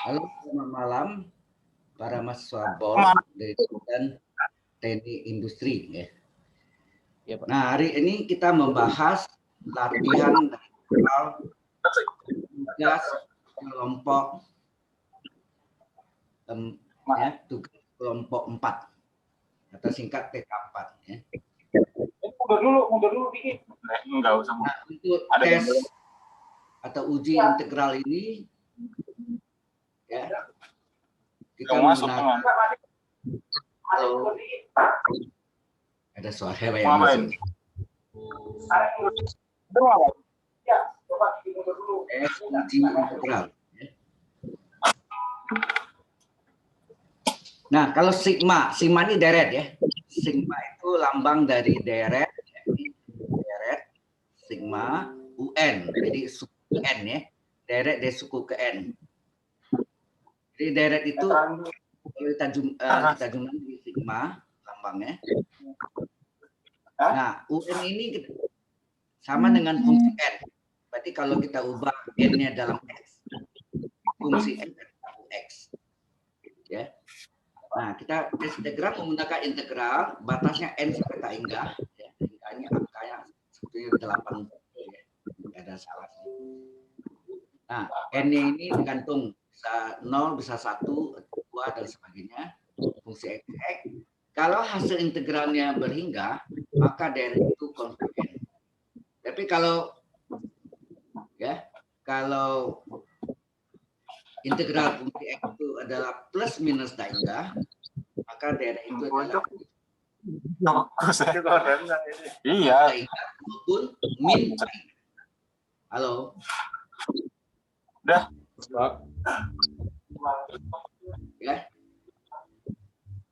Halo, selamat malam para mahasiswa BOL dari jurusan Teknik Industri. Ya. Nah, hari ini kita membahas latihan tugas kelompok tugas kelompok 4 atau singkat TK4. Ya. Mundur dulu dikit. Enggak usah. Nah, untuk tes atau uji integral ini ya kita menggunakan ada suara yang masuk. Tes uji integral. Nah, kalau sigma ini deret ya. Sigma itu lambang dari deret, sigma UN. Jadi suku N ya. Deret dari suku ke N. Jadi deret itu kalau kita jumlah di sigma lambangnya. Nah, UN ini sama dengan fungsi N. Berarti kalau kita ubah N-nya dalam X, fungsi N adalah UX. Ya. Nah, kita tes integral menggunakan integral, batasnya N sampai tak hingga. Ya. Hingga angkanya sebetulnya 8. Ya. Tidak ada salah. Nah, N-nya ini tergantung. Bisa 0, bisa 1, 2, dan sebagainya. Fungsi X. Kalau hasil integralnya berhingga, maka deret itu konvergen. Tapi kalau integral fungsi X itu adalah plus minus tak hingga, maka deret itu adalah iya maupun min tak hingga. Halo. Udah. Ya.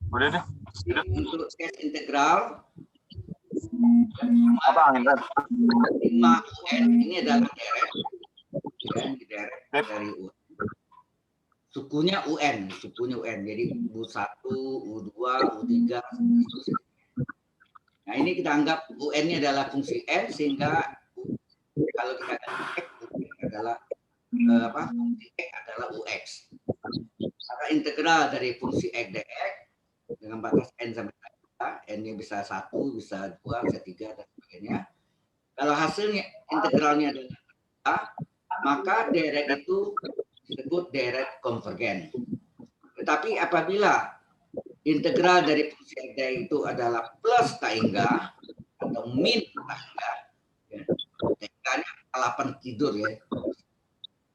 Udah deh. Untuk tes integral apa angin 5 UN ini adalah deret, dari UN. Sukunya UN, jadi U1, U2, U3. Nah, ini kita anggap UN-nya adalah fungsi N, sehingga kalau kita X adalah fungsi X adalah UX. Maka integral dari fungsi X dx dengan batas N sampai N-nya bisa 1, bisa 2, bisa 3, dan sebagainya. Kalau hasilnya integralnya adalah A, maka deret itu disebut deret konvergen. Tetapi apabila integral dari fungsi X itu adalah plus tak hingga atau min tak hingga, ya, hingga-nya 8 tidur ya,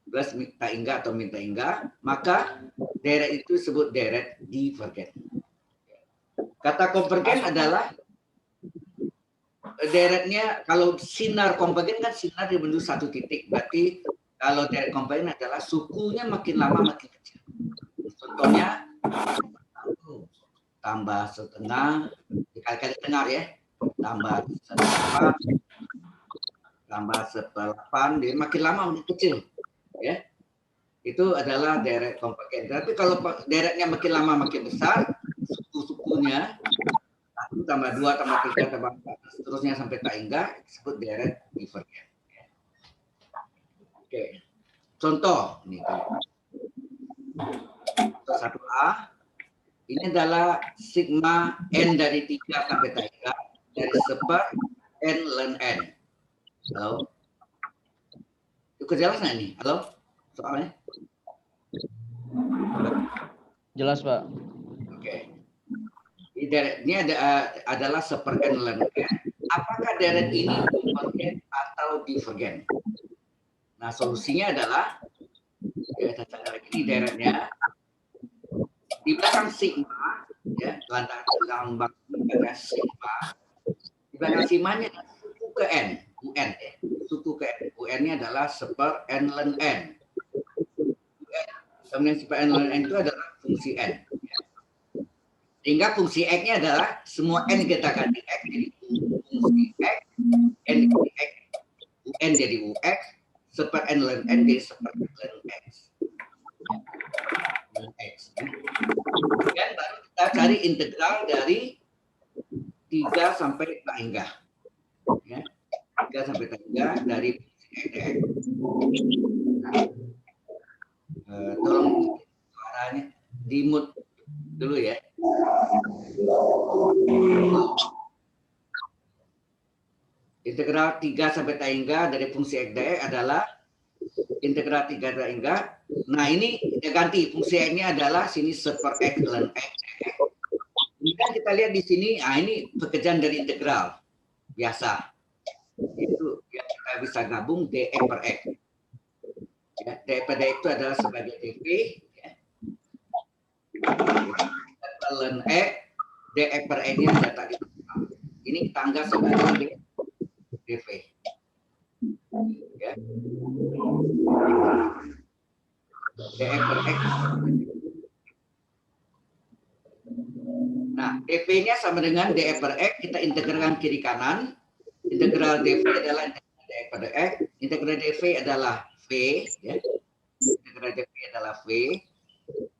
plus tak hingga atau min tak hingga, maka deret itu disebut deret divergen. Kata konvergen adalah deretnya, kalau sinar konvergen kan sinar dibentuk satu titik, berarti kalau deret konvergen adalah sukunya makin lama makin kecil. Contohnya tambah setengah, dikali-kali dengar ya, tambah setengah, tambah seperempat, dia makin lama makin kecil, ya. Itu adalah deret konvergen. Tapi kalau deretnya makin lama makin besar, suku-sukunya 1 tambah 2 tambah 3 tambah 4 seterusnya sampai tak hingga disebut deret divergen. Oke. Contoh ini. Contoh 1A. Ini adalah sigma N dari 3 sampai tak hingga dari seper N ln N. Halo. Cukup jelas nggak nih? Halo? Soalnya? Jelas, Pak. Oke. Deretnya adalah seper N ln N. Apakah deret ini konvergen atau divergen? Nah, solusinya adalah ya, ini deretnya di belakang sigma, ya, lambang sigma. Di belakang sigmanya suku ke N, UN, ya. Suku ke N. UN-nya adalah seper N ln N. Kemudian seper N ln N itu adalah fungsi N. Sehingga fungsi X-nya adalah semua N kita ganti X jadi fungsi X, N jadi X, UN jadi UX, seper N ln N jadi seper N ln X. Dan baru kita cari integral dari 3 sampai tak hingga. Ya. 3 sampai tak hingga dari fungsi X dx. Nah, tolong suaranya di mute dulu ya. Integral 3 sampai tahingga dari fungsi x dx adalah integral 3 tahingga. Nah, ini kita ganti fungsi x-nya adalah sini super x ln x. Ini kan kita lihat di sini, ini pekerjaan dari integral biasa. Itu yang kita bisa gabung dx per x. Ya, dx per dx itu adalah sebagai dv. Ya. Ln x, dx per x-nya data di ini kita anggap sebagai dv. Ya. dx per x. Nah, dv-nya sama dengan dx per x, kita integralkan kiri kanan. Integral dv adalah integral dx per x, integral dv adalah v, ya. Integral dv adalah v.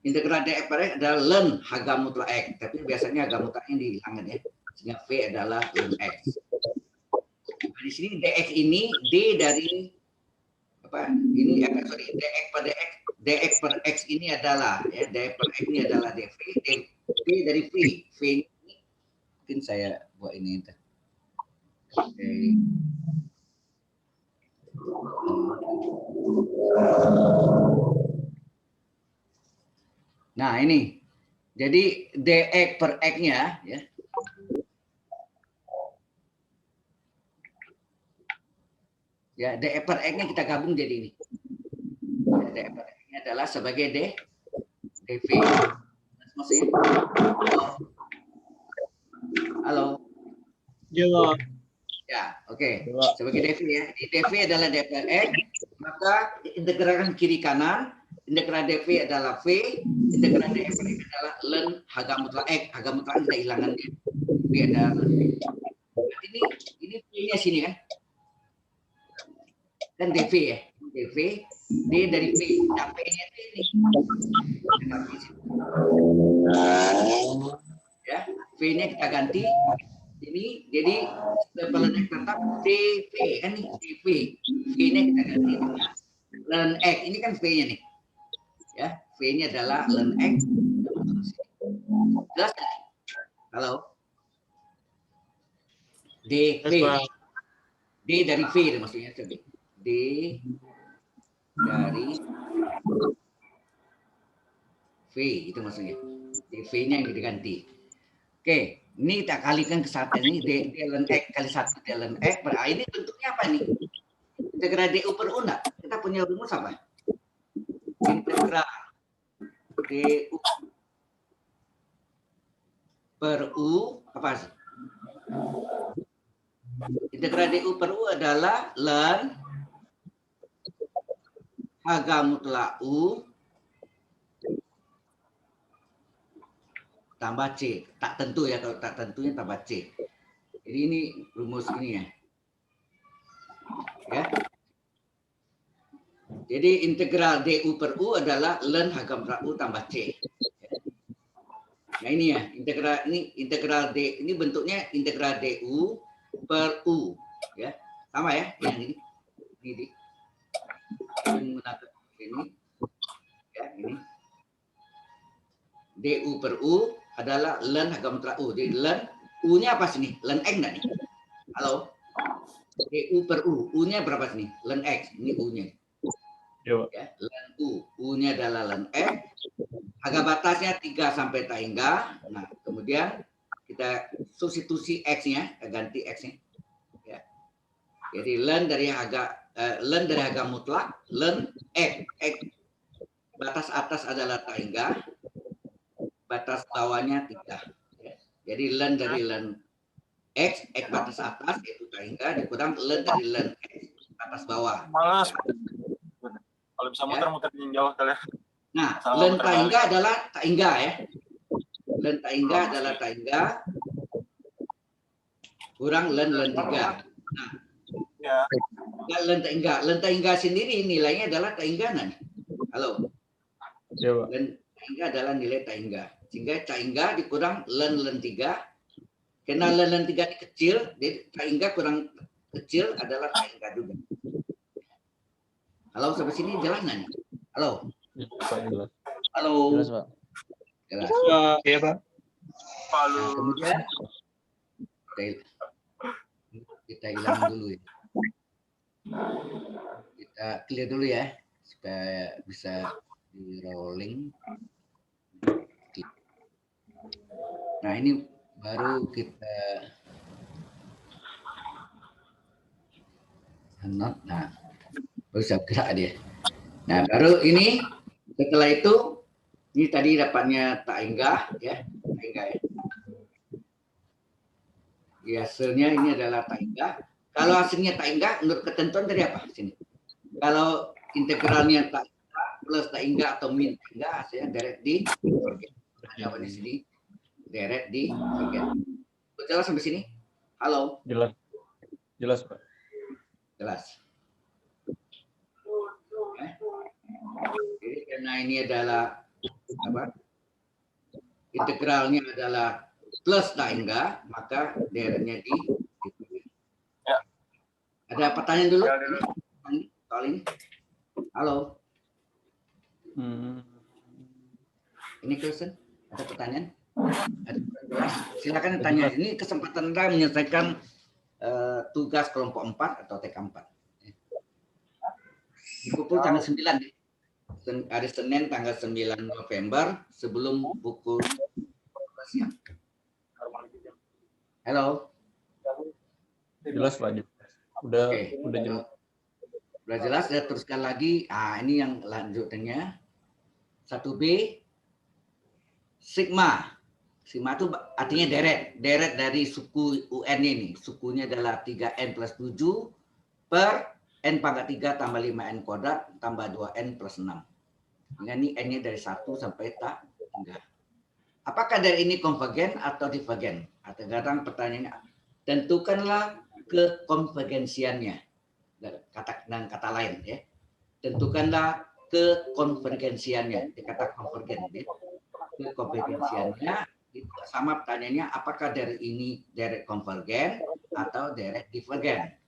Integral dx per x adalah ln harga mutlak x, tapi biasanya harga mutlaknya dihilangkan ya. Sehingga v adalah ln x. Nah, di sini dx ini d dari apa? Ini sorry, dx per x ini adalah ya, dx per x ini adalah dv, d dari v. V ini mungkin saya buat ini. Okay. Nah, ini. Jadi dx per x-nya ya. Ya, dx per x-nya kita gabung jadi ini. Ya, dx per x-nya adalah sebagai dv. Maksudnya? Halo. Jawab. Ya, oke. Sebagai dv ya. Di dv adalah dx per x, maka integralkan kiri kanan. Integral dv adalah v, integral dx per x adalah ln harga mutlak x. Harga mutlak kita hilangkan ya. V adalah ini v-nya sini kan. Dan dv ya. dv, d dari v. Nah, v-nya ini. Ya, v-nya kita ganti. Ini jadi ln x tetap dv kan nih, dv. V-nya kita ganti dengan ln x. Ini kan v-nya nih. Ya, v-nya adalah ln x. Jelas kan? Halo. dv. D dari v maksudnya coba. D dari v itu maksudnya. dv-nya yang diganti. Oke. Ini kita kalikan ke satu ini d ln x kali 1 d ln x. Ini bentuknya apa nih? Integral du per u enggak? Kita punya rumus apa? Integral du per u apa sih? Integral du per u adalah ln harga mutlak u tambah C. Tak tentu ya, kalau tak tentunya tambah C. Jadi ini rumus ini ya. Ya. Jadi integral du per u adalah ln harga mutlak u tambah C. Nah ini ya, integral d ini bentuknya integral du per u ya. Sama ya yang ini. Ini menggunakan ini. Ya, ini. Du per u adalah ln harga mutlak u. Jadi ln u-nya apa sini? Ln x enggak nih? Halo. Du per u. U-nya berapa sini? Ln x. Ini u-nya. Ya, ln u. U-nya adalah ln x. Harga batasnya 3 sampai tahingga. Nah, kemudian kita substitusi x-nya, ganti x-nya. Ya. Jadi ln dari harga mutlak, ln x. Batas atas adalah tahingga. Batas bawahnya 3. Ya. Jadi ln dari ln x batas atas yaitu tahingga dikurang ln dari ln x batas bawah. Malas. Kalau bisa muter-muter yang jauh kalian. Nah, ln tahingga adalah tahingga ya. Ln tahingga adalah tahingga kurang ln 3. Nah, ya. Ln tahingga sendiri nilainya adalah tahingga nih. Halo. Coba. Ln tahingga adalah nilai tahingga. Sehingga tahingga dikurang ln 3. Karena ln 3 ini kecil, jadi tahingga kurang kecil adalah tahingga juga. Halo, sampai sini jelas nggak nih? Halo. Pak, jelas. Halo. Jelas, Pak. Jelas. Iya, Pak. Nah, kemudian kita hilang dulu ya. Kita clear dulu ya supaya bisa di rolling. Nah, ini baru kita not. Nah, baru bisa gerak dia. Nah, baru ini setelah itu ini tadi dapatnya tak enggak ya, tak enggak ya. Hasilnya ini adalah tak enggak. Kalau hasilnya tak enggak, menurut ketentuan dari apa sini? Kalau integralnya tak enggak plus tak enggak atau min tak enggak, hasilnya direct di forget. Jawaban di sini direct di forget. Jelas sampai sini? Halo? Jelas. Jelas, Pak. Jelas. Jadi karena ini adalah apa? Integralnya adalah plus tak enggak, maka directnya di. Ya. Ada pertanyaan dulu? Soal ini. Halo. Ini question? Ada pertanyaan? Ada jelas? Silakan tanya. Ini kesempatan Anda menyelesaikan tugas kelompok 4 atau TK 4. Dipukul tanggal 9. Hari Senin tanggal 9 November sebelum pukul siang. Halo. Jelas, Pak. Udah jelas. Udah jelas, saya teruskan lagi. Ini yang lanjutannya. 1B sigma. Sigma itu artinya deret. Deret dari suku UN ini. Sukunya adalah 3N plus 7 per N pangkat 3 tambah 5N kuadrat tambah 2N plus 6. Ini N-nya dari 1 sampai tak enggak. Apakah dari ini konvergen atau divergen? Atau kadang pertanyaannya, tentukanlah kekonvergensiannya. Dengan kata lain ya. Tentukanlah kekonvergensiannya. Kata konvergen ya. Kekonvergensiannya itu sama pertanyaannya, apakah dari ini direct konvergen atau direct divergen?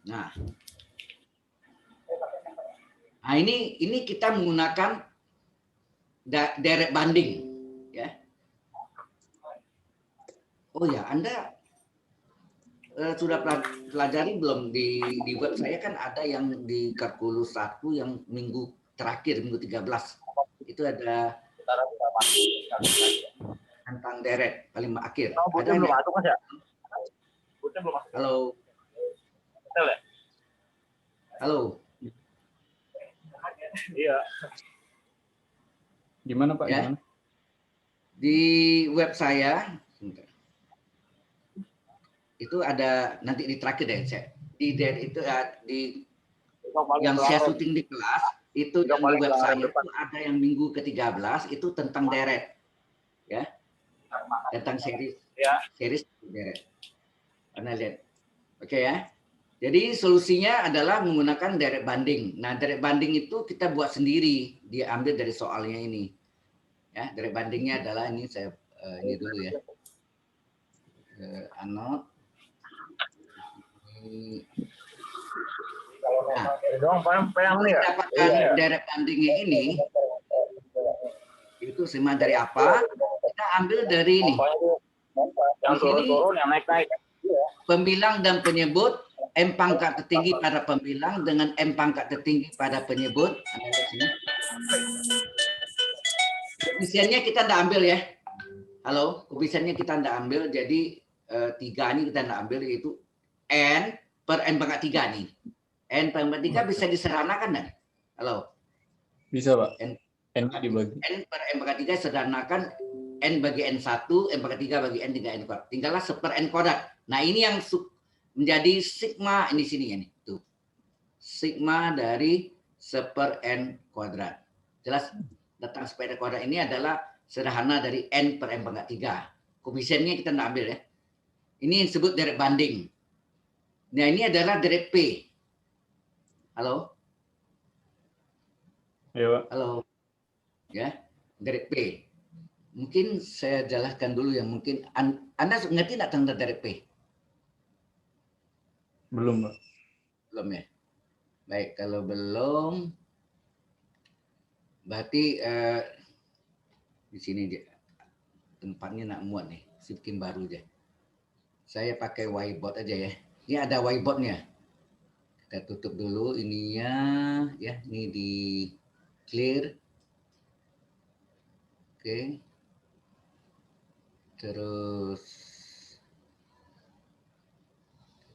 Nah, ini kita menggunakan direct banding, ya. Oh ya, Anda sudah pelajari belum di web saya kan ada yang di kalkulus 1 yang minggu terakhir, minggu 13 itu ada tentang direct paling akhir. Ada belum masuk Mas ya? Halo. Halo. Iya. Gimana, Pak? Ya. Gimana? Di web saya itu ada nanti di terakhir deh, di itu di yang saya syuting di kelas itu yang di web saya itu ada yang minggu ke-13 itu tentang direct, ya, tentang series direct. Anda lihat, oke ya. Jadi solusinya adalah menggunakan direct banding. Nah, direct banding itu kita buat sendiri, dia ambil dari soalnya ini. Ya, direct bandingnya adalah ini saya ini dulu ya. Anot. Nah, mendapatkan direct bandingnya ini itu semua dari apa? Kita ambil dari ini. Yang turun-turun, yang naik-naik. Pembilang dan penyebut M pangkat tertinggi pada pembilang dengan M pangkat tertinggi pada penyebut. Anda lihat sini. Koefisiennya kita tidak ambil ya. Halo, koefisiennya kita tidak ambil. Jadi 3 ini kita tidak ambil, yaitu N per N pangkat 3 nih. N pangkat 3 bisa disederhanakan kan? Halo. Bisa, Pak. N dibagi. N per N pangkat 3 sederhanakan N bagi N1, N pangkat 3 bagi N 3 N kuadrat. Tinggallah seper N kuadrat. Nah, ini yang menjadi sigma ini sini ya nih. Tuh. Sigma dari seper N kuadrat. Jelas? Datang seper N kuadrat ini adalah sederhana dari N per N pangkat 3. Koefisiennya kita tidak ambil ya. Ini yang disebut direct banding. Nah, ini adalah direct P. Halo? Ayo, Pak. Halo? Ya, direct P. Mungkin saya jelaskan dulu yang mungkin Anda ngerti tidak tentang direct P? Belum, Pak. Belum ya? Baik, kalau belum, Berarti di sini tempatnya nak muat nih, bikin baru aja. Saya pakai whiteboard aja ya. Ini ada whiteboardnya. Kita tutup dulu ininya, ya. Ini di clear. Oke. Terus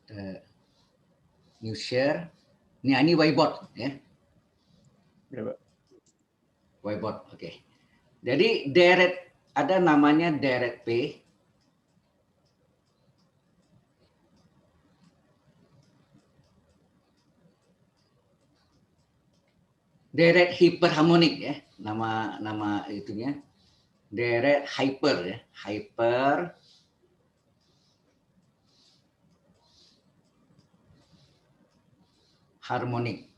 kita new share. Ini whiteboard ya. Ya, Pak. Whiteboard, oke. Jadi direct ada namanya direct pay. Direct hyperharmonic ya, nama itunya. Direct hyper ya, hyper harmonic.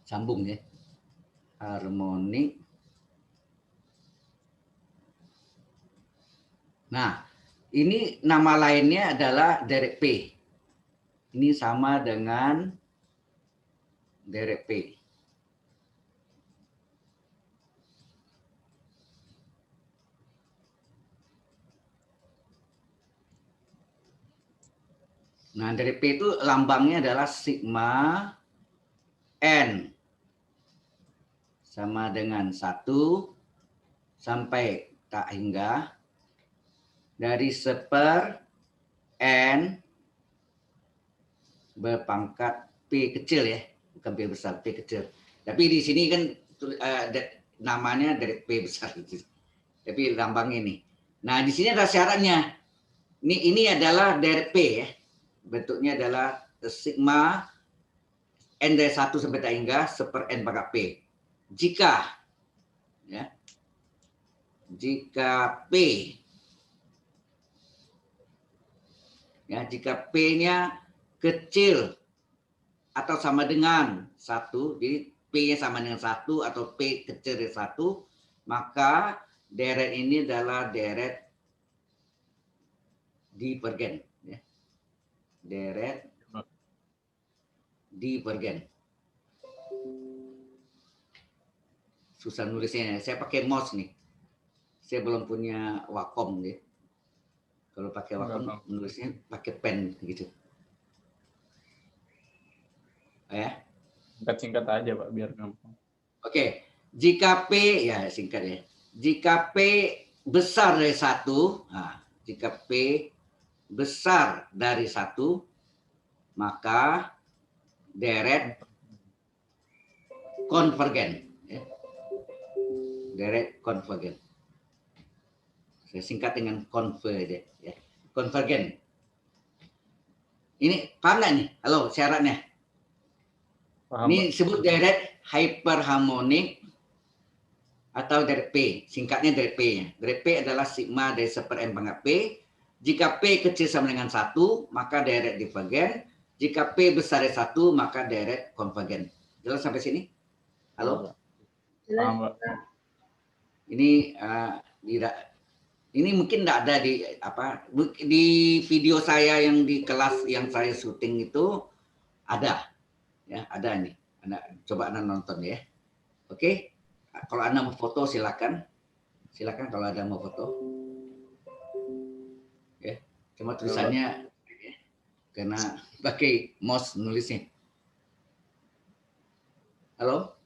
Sambung ya. Harmonic. Nah, ini nama lainnya adalah direct pay. Ini sama dengan direct pay. Nah, direct pay itu lambangnya adalah sigma n sama dengan 1 sampai tak hingga dari 1/n berpangkat P kecil ya, bukan P besar, P kecil. Tapi di sini kan namanya dari P besar gitu. Tapi lambang ini. Nah, di sini ada syaratnya. Ini adalah dari P ya. Bentuknya adalah sigma n dari 1 sampai tak hingga 1/n pangkat P. Jika P ya, jika P-nya kecil atau sama dengan 1, jadi P-nya sama dengan 1 atau P kecil dari 1, maka deret ini adalah deret divergen. Ya. Deret divergen. Susah nulisnya, saya pakai mouse nih. Saya belum punya Wacom nih. Kalau pakai Wacom menulisnya pakai pen gitu. Ya. Singkat aja Pak biar gampang. Oke, jika P ya singkat ya. Jika P besar dari 1, nah, jika P besar dari 1, maka deret konvergen. Ya. Deret konvergen. Saya singkat dengan konvergen. Ya. Konvergen. Ini paham nggak nih? Halo, syaratnya. Paham, Ini Pak. disebut deret hyperharmonic atau deret P. Singkatnya deret P-nya. Deret P adalah sigma dari 1/n pangkat P. Jika P kecil sama dengan 1, maka deret divergen. Jika P besar dari 1, maka deret konvergen. Jelas sampai sini? Halo? Paham, Pak. Ini mungkin tidak ada di video saya yang di kelas yang saya syuting itu ada. Ya, ada nih. Coba Anda nonton ya. Oke. Kalau Anda mau foto silakan. Silakan kalau ada mau foto. Ya. Cuma tulisannya karena pakai mouse nulisnya. Halo?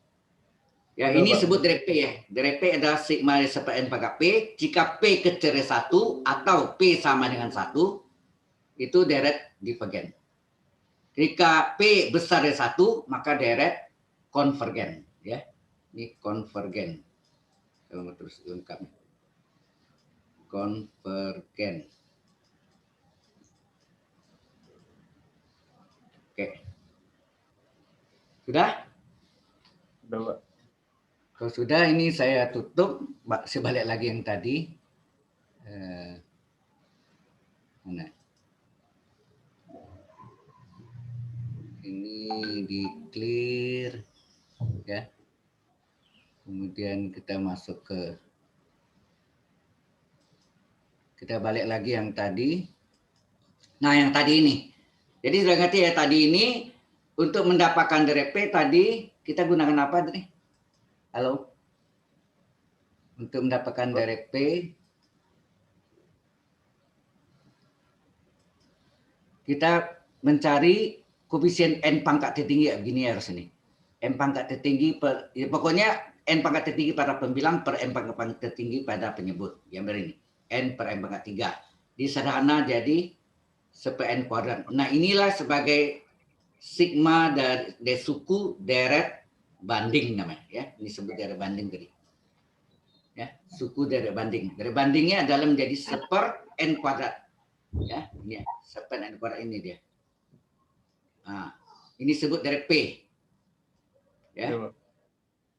Ya, ini sebut direct P ya. Direct P adalah sigma dari 1/n pangkat P. Jika P kecil dari 1 atau P sama dengan 1, itu deret divergen. Jika P besar dari 1, maka deret konvergen. Ya, ini konvergen. Kalau terus lengkapnya. Konvergen. Oke. Sudah? Sudah, Pak. Kalau sudah, ini saya tutup. Saya balik lagi yang tadi. Mana? Ini di clear. Ya. Kemudian kita masuk ke. Kita balik lagi yang tadi. Nah, yang tadi ini. Jadi sudah ngerti ya, tadi ini untuk mendapatkan dari P tadi kita gunakan apa tadi? Halo? Untuk mendapatkan dari P, kita mencari koefisien n pangkat tertinggi begini harus ini. N pangkat tertinggi per, ya pokoknya n pangkat tertinggi pada pembilang per n pangkat tertinggi pada penyebut. Yang ini n per n pangkat 3. Disederhana jadi n kuadrat. Nah inilah sebagai sigma dari suku deret banding namanya ya. Ini sebut deret banding tadi. Ya, suku deret banding. Deret bandingnya adalah menjadi seper n kuadrat. Ya, ini seper n kuadrat ini dia. Nah, ini sebut deret P. Ya.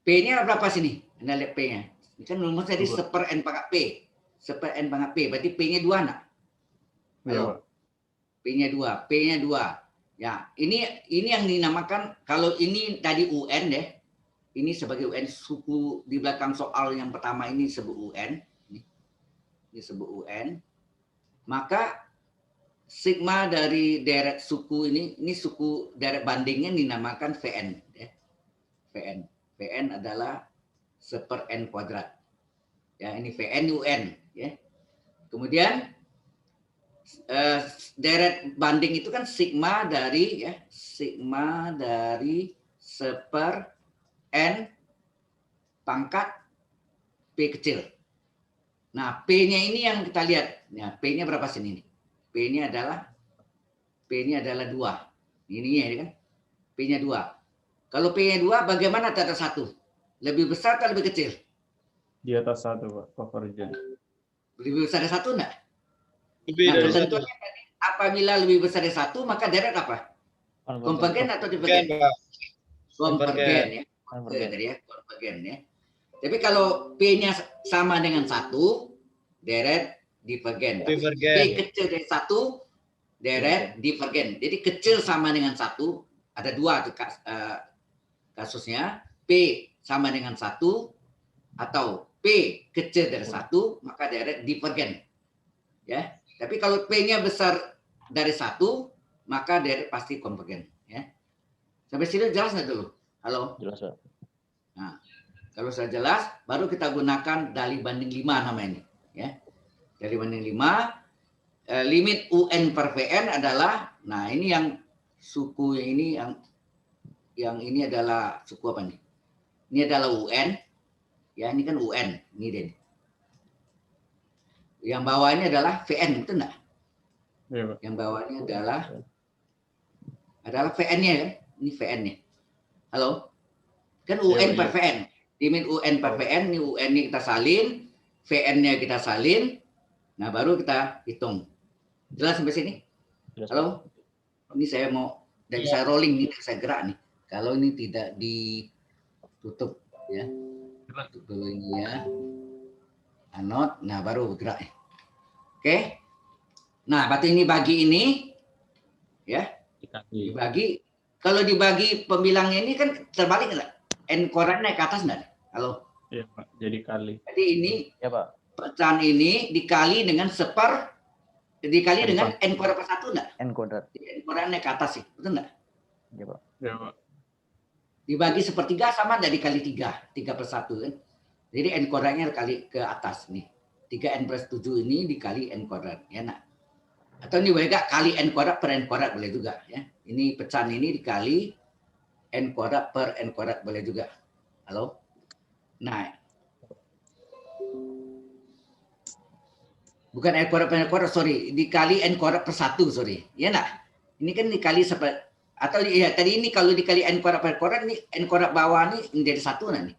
P-nya berapa sini? Anda lihat P-nya. Ini kan rumus tadi seper n pangkat P. Seper n pangkat P. Berarti P-nya 2 nak? Halo? P-nya 2. P-nya 2. Ya, ini yang dinamakan, kalau ini tadi UN deh. Ini sebagai UN suku di belakang soal yang pertama ini disebut UN. Ini disebut UN. Maka sigma dari deret suku ini suku deret bandingnya dinamakan VN. Ya. VN. VN adalah seper N kuadrat. Ya, ini VN UN. Ya. Kemudian deret banding itu kan sigma dari ya, sigma dari seper N pangkat P kecil. Nah, P-nya ini yang kita lihat. Nah, P-nya berapa sini? P-nya adalah 2. Ininya ini kan. P-nya 2. Kalau P-nya 2, bagaimana terhadap 1? Lebih besar atau lebih kecil? Di atas 1, Pak, konvergen. Lebih besar dari 1 enggak? Lebih Nah, dari ketentuannya tadi, apabila lebih besar dari 1, maka deret apa? Konvergen atau divergen? Konvergen ya. Konvergen ya. Tapi kalau P-nya sama dengan 1, deret divergen. P kecil dari 1, deret divergen. Jadi kecil sama dengan 1, ada 2 tuh kasusnya. P sama dengan 1 atau P kecil dari 1, maka deret divergen. Ya. Tapi kalau P-nya besar dari 1, maka deret pasti konvergen. Ya. Sampai sini jelas nggak dulu? Halo? Jelas, Pak. Nah, kalau sudah jelas, baru kita gunakan dalih banding 5 namanya ini. Ya. Dalih banding 5, limit UN per VN adalah, nah ini yang suku ini yang ini adalah suku apa nih? Ini adalah UN, ya ini kan UN, ini deh. Yang bawahnya adalah VN, betul enggak? Iya, Pak. Yang bawahnya adalah VN-nya kan? Ini VN-nya. Halo? Kan UN per VN. Limit UN per VN, ini UN-nya kita salin, VN-nya kita salin, nah baru kita hitung. Jelas sampai sini? Jelas, Halo? Ini saya mau, dan saya rolling nih, saya gerak nih. Kalau ini tidak ditutup ya. Tutup dulu ini ya. Anot, nah baru bergerak ya. Oke. Nah, berarti ini bagi ini ya. Dibagi. Kalau dibagi pembilangnya ini kan terbalik enggak? N kuadrat naik ke atas enggak? Halo. Iya, Pak. Jadi kali. Jadi ini Ya, Pak. pecahan ini dikali dengan dikali dengan N kuadrat per 1 enggak? N kuadrat. N kuadrat naik ke atas sih, betul enggak? Ya, Pak. Iya, Pak. Dibagi sepertiga sama dari kali 3 per 1 kan. Jadi N kuadratnya kali ke atas nih. 3N plus 7 ini dikali N kuadrat ya nak. Atau ini boleh enggak kali N kuadrat per N kuadrat boleh juga ya. Ini pecahan ini dikali N kuadrat per N kuadrat boleh juga. Halo? Nah. Bukan N kuadrat per N kuadrat, sorry. Dikali N kuadrat per 1, sorry. Ya nak? Ini kan dikali atau ya tadi ini kalau dikali N kuadrat per kuadrat, ini N kuadrat bawah ini menjadi 1 nanti.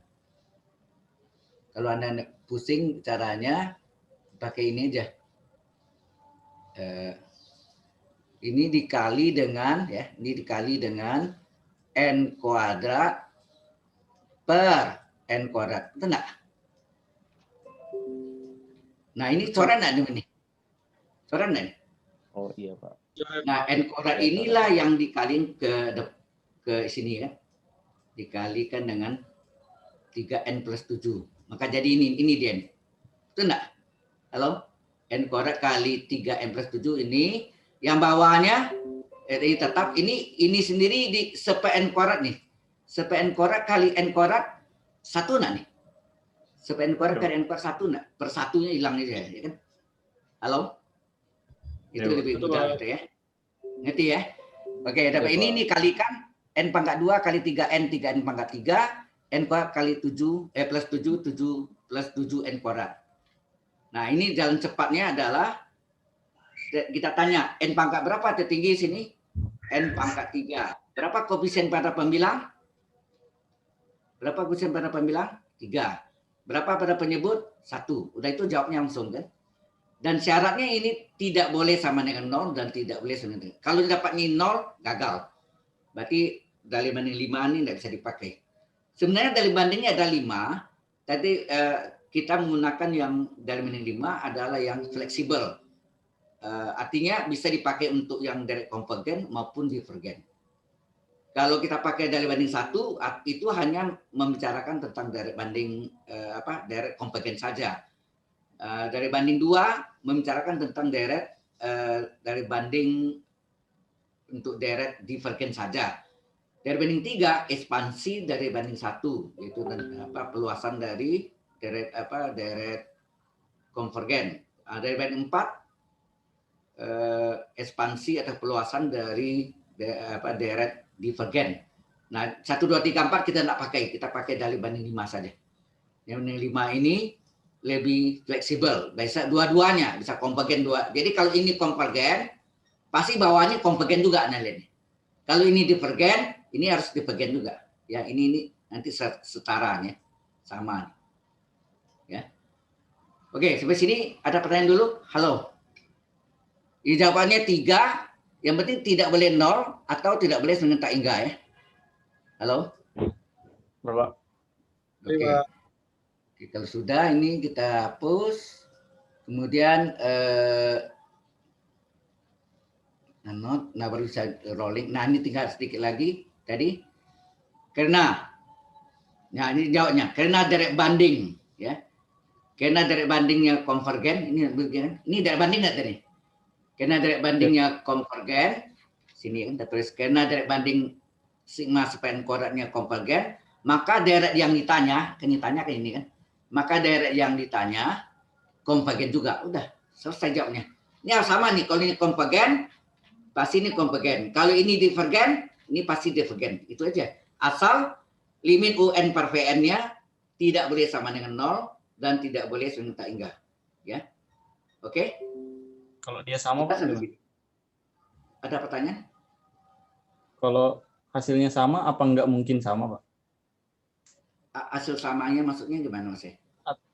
Kalau Anda pusing caranya, pakai ini aja. Ini dikali dengan ya, ini dikali dengan N kuadrat per N kuadrat. Betul enggak? Nah, ini coret enggak nih? Coret enggak nih? Oh, iya, Pak. Nah, N kuadrat inilah yang dikali ke sini ya. Dikalikan dengan 3N plus 7. Maka jadi ini dia nih. Betul enggak? Halo? N kuadrat kali 3N plus 7 ini. Yang bawahnya Ini tetap ini sendiri di SPN korat nih. SPN korat kali N korat 1 nak nih. SPN korat kali N korat 1 nak. Per satunya hilang aja ya kan. Halo? Itu Ya, lebih betul, mudah Pak. gitu ya. Ngerti ya? Oke, dapat Ya, ini kalikan N pangkat 2 kali 3N 3N pangkat 3 N kuadrat kali 7 plus 7 plus 7 N kuadrat. Nah, ini jalan cepatnya adalah kita tanya N pangkat berapa tertinggi sini? N pangkat 3. Berapa koefisien pada pembilang? Berapa koefisien pada pembilang? 3. Berapa pada penyebut? 1. Udah itu jawabnya langsung kan? Dan syaratnya ini tidak boleh sama dengan 0 dan tidak boleh sama dengan 3. Kalau dapatnya 0, gagal. Berarti dari banding 5 ini tidak bisa dipakai. Sebenarnya dari bandingnya ada 5. Tadi kita menggunakan yang dari banding 5 adalah yang fleksibel. Artinya bisa dipakai untuk yang direct konvergen maupun divergen. Kalau kita pakai dari banding 1, itu hanya membicarakan tentang direct banding direct konvergen saja. Dari banding 2 membicarakan tentang dari banding untuk direct divergen saja. Dari banding 3 ekspansi dari banding 1 yaitu peluasan dari direct konvergen. Dari banding 4 ekspansi atau peluasan dari direct divergen. Nah, 1 2 3 4 kita tidak pakai, kita pakai dari banding 5 saja. Yang banding 5 ini lebih fleksibel, bisa dua-duanya, bisa konvergen dua. Jadi kalau ini konvergen, pasti bawahnya konvergen juga analin. Kalau ini divergen, ini harus divergen juga. Ya, ini nanti setaranya sama. Ya. Oke, sampai sini ada pertanyaan dulu? Halo. Jawabannya 3, yang penting tidak boleh 0 atau tidak boleh dengan tak hingga ya. Halo. Bapak. Oke. Oke, kalau sudah ini kita hapus. Kemudian baru bisa rolling. Nah, ini tinggal sedikit lagi tadi. Karena ini jawabnya, karena direct banding ya. Karena direct bandingnya konvergen, ini direct banding enggak tadi? Karena direct bandingnya konvergen, sini kan tertulis karena direct banding sigma span kuadratnya konvergen, maka direct yang ditanya, kan ini kan. Maka direct yang ditanya konvergen juga. Udah, selesai jawabnya. Ini harus sama nih, kalau ini konvergen, pasti ini konvergen. Kalau ini divergen, ini pasti divergen. Itu aja. Asal limit UN per VN-nya tidak boleh sama dengan 0 dan tidak boleh dengan tak hingga. Ya. Oke? Kalau dia sama, Pak, gimana? Ada pertanyaan? Kalau hasilnya sama, apa nggak mungkin sama, Pak? Hasil samanya maksudnya gimana, Mas?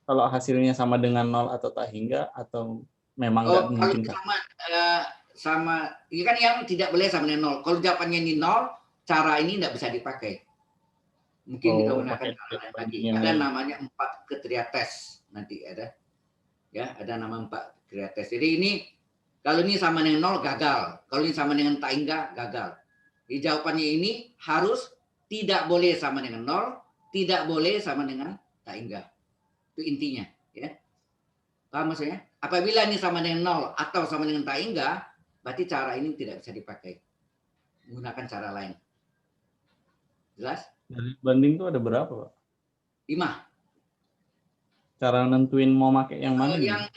Kalau hasilnya sama dengan 0 atau tak hingga, atau memang nggak mungkin? Kalau sama, ini kan yang tidak boleh sama dengan 0. Kalau jawabannya ini 0, cara ini tidak bisa dipakai. Mungkin kita gunakan cara lain lagi. Ada namanya 4 kriteria tes nanti ada. Ya, ada nama 4 kriteria tes. Jadi ini kalau ini sama dengan 0 gagal. Kalau ini sama dengan tak hingga gagal. Jadi jawabannya ini harus tidak boleh sama dengan 0, tidak boleh sama dengan tak hingga. Itu intinya, ya. Paham maksudnya? Apabila ini sama dengan 0 atau sama dengan tak hingga, berarti cara ini tidak bisa dipakai. Menggunakan cara lain. Jelas? Dari banding itu ada berapa, Pak? 5. Cara nentuin mau pakai yang mana? Yang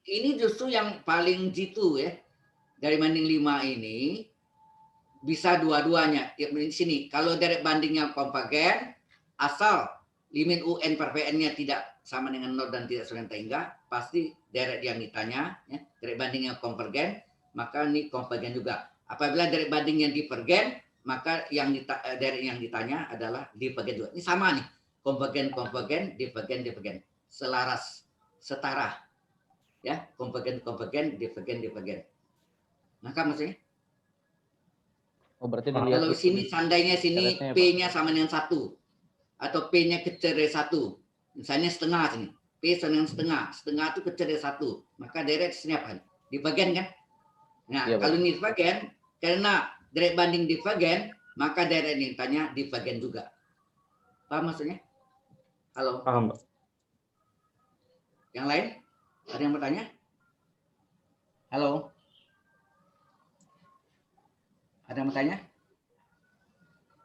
ini justru yang paling jitu ya. Dari banding 5 ini bisa dua-duanya. Ya, di sini kalau dari bandingnya konvergen, asal limit UN per VN-nya tidak sama dengan 0 dan tidak sama dengan tak hingga, pasti direct yang ditanya, ya, direct bandingnya konvergen, maka ini konvergen juga. Apabila direct bandingnya divergen, maka direct yang ditanya adalah divergen juga. Ini sama nih, konvergen, divergen. Selaras, setara. Ya, konvergen, divergen. Maka maksudnya? Oh, berarti Kalau sini seandainya sini P-nya sama dengan 1 atau P-nya kecil dari 1, misalnya setengah sini, P sama dengan setengah itu kecil dari 1, maka direct sini apa? Divergen kan? Nah, ya, kalau ini divergen, karena direct banding divergen, maka direct yang tanya divergen juga. Paham maksudnya? Halo? Paham, Pak. Yang lain? Ada yang bertanya? Halo? Ada yang mau tanya?